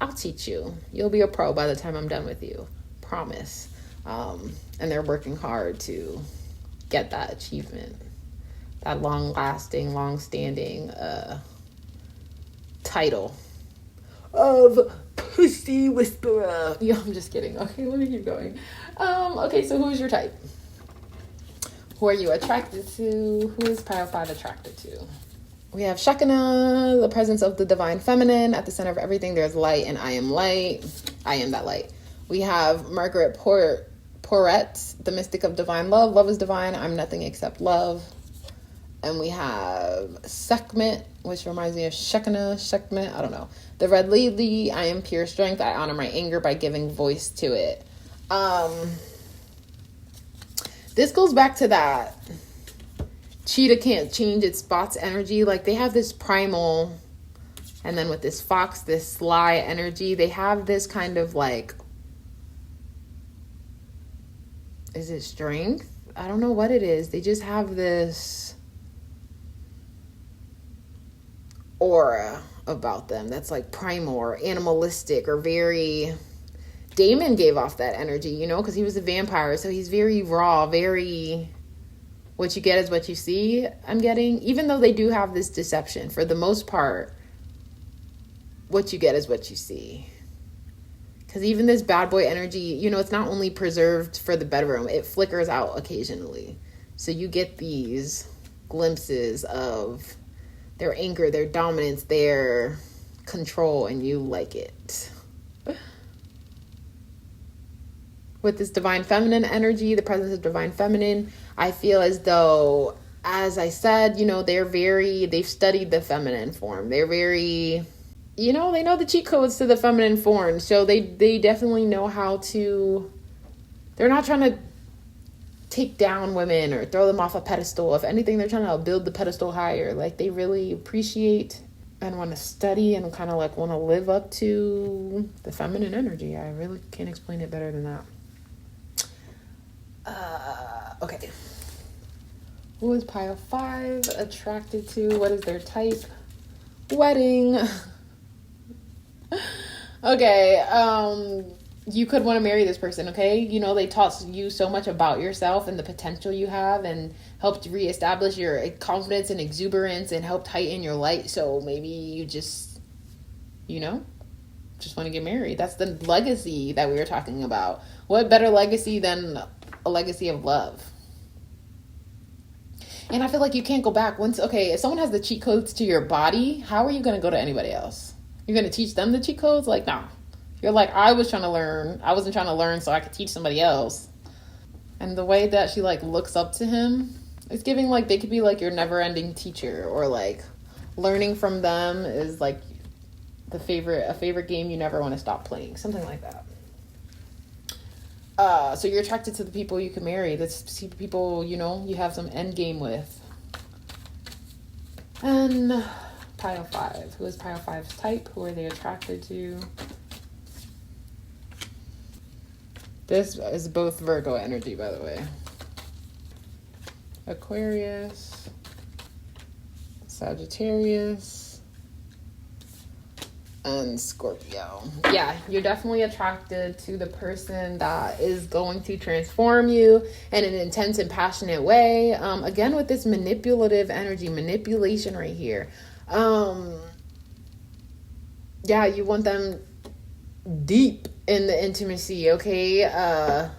Speaker 1: I'll teach you. You'll be a pro by the time I'm done with you. Promise. And they're working hard to get that achievement, that long-lasting, long-standing title of pussy whisperer. I'm just kidding. Okay, let me keep going. Okay, so who's your type? Who are you attracted to? Who is pile 5 attracted to? We have 𝚙𝚘𝚏𝚎, the presence of the divine feminine. At the center of everything, there's light, and I am light. I am that light. We have Margaret Porete, the mystic of divine love. Love is divine. I'm nothing except love. And we have Sekhmet, which reminds me of Sekhmet, I don't know. The red lady, I am pure strength. I honor my anger by giving voice to it. This goes back to that cheetah can't change its spots energy. Like, they have this primal, and then with this fox, this sly energy, they have this kind of like, is it strength? I don't know what it is. They just have this aura about them that's like primal or animalistic or very... Damon gave off that energy, you know, because he was a vampire. So he's very raw, very... What you get is what you see, I'm getting. Even though they do have this deception, for the most part, what you get is what you see. Because even this bad boy energy, you know, it's not only preserved for the bedroom, it flickers out occasionally. So you get these glimpses of their anger, their dominance, their control, and you like it. With this divine feminine energy, the presence of divine feminine, I feel as though, as I said, you know, they've studied the feminine form. They're very, you know, they know the cheat codes to the feminine form. So they definitely know how to, they're not trying to take down women or throw them off a pedestal. If anything, they're trying to build the pedestal higher. Like, they really appreciate and want to study and kind of like want to live up to the feminine energy. I really can't explain it better than that. Okay. Who is pile 5 attracted to? What is their type? Wedding. Okay. You could want to marry this person, okay? You know, they taught you so much about yourself and the potential you have and helped reestablish your confidence and exuberance and helped heighten your light. So maybe you just, you know, just want to get married. That's the legacy that we were talking about. What better legacy than a legacy of love? And I feel like you can't go back once. Okay, if someone has the cheat codes to your body, how are you going to go to anybody else? You're going to teach them the cheat codes? Like, nah. You're like, I wasn't trying to learn so I could teach somebody else. And the way that she like looks up to him, it's giving like they could be like your never-ending teacher, or like learning from them is like a favorite game you never want to stop playing, something like that. So you're attracted to the people you can marry. That's people, you know, you have some end game with. And pile 5. Who is pile 5's type? Who are they attracted to? This is both Virgo energy, by the way. Aquarius, Sagittarius, and Scorpio. Yeah, you're definitely attracted to the person that is going to transform you in an intense and passionate way. Again, with this manipulative energy, manipulation right here. Yeah, you want them deep in the intimacy, okay?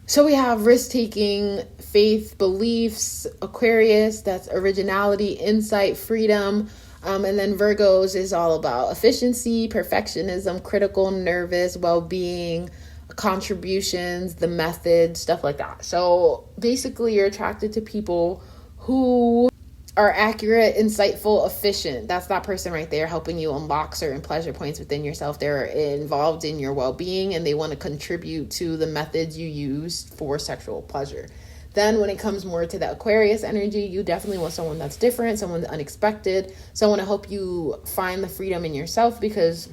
Speaker 1: So we have risk-taking, faith, beliefs, Aquarius, that's originality, insight, freedom. And then Virgos is all about efficiency, perfectionism, critical, nervous, well-being, contributions, the method, stuff like that. So basically you're attracted to people who are accurate, insightful, efficient. That's that person right there helping you unlock certain pleasure points within yourself. They're involved in your well-being and they want to contribute to the methods you use for sexual pleasure. Then when it comes more to the Aquarius energy, you definitely want someone that's different, someone unexpected, someone to help you find the freedom in yourself, because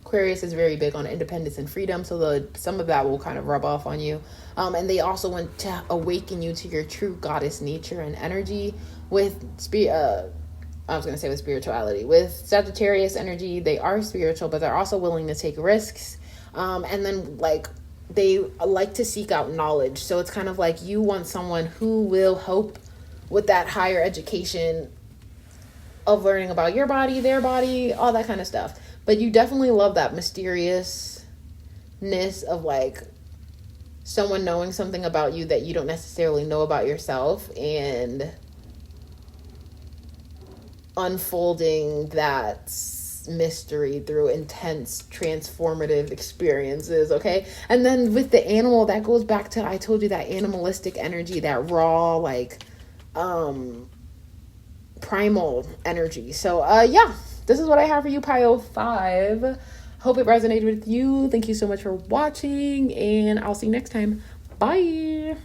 Speaker 1: Aquarius is very big on independence and freedom. So some of that will kind of rub off on you. And they also want to awaken you to your true goddess nature and energy. With spirituality. With Sagittarius energy, they are spiritual, but they're also willing to take risks. And then like they like to seek out knowledge. So it's kind of like you want someone who will help with that higher education of learning about your body, their body, all that kind of stuff. But you definitely love that mysteriousness of like someone knowing something about you that you don't necessarily know about yourself, and unfolding that mystery through intense transformative experiences, okay? And then with the animal, that goes back to, I told you, that animalistic energy, that raw, like primal energy. So yeah, this is what I have for you, pile 5. Hope it resonated with you. Thank you so much for watching, and I'll see you next time. Bye.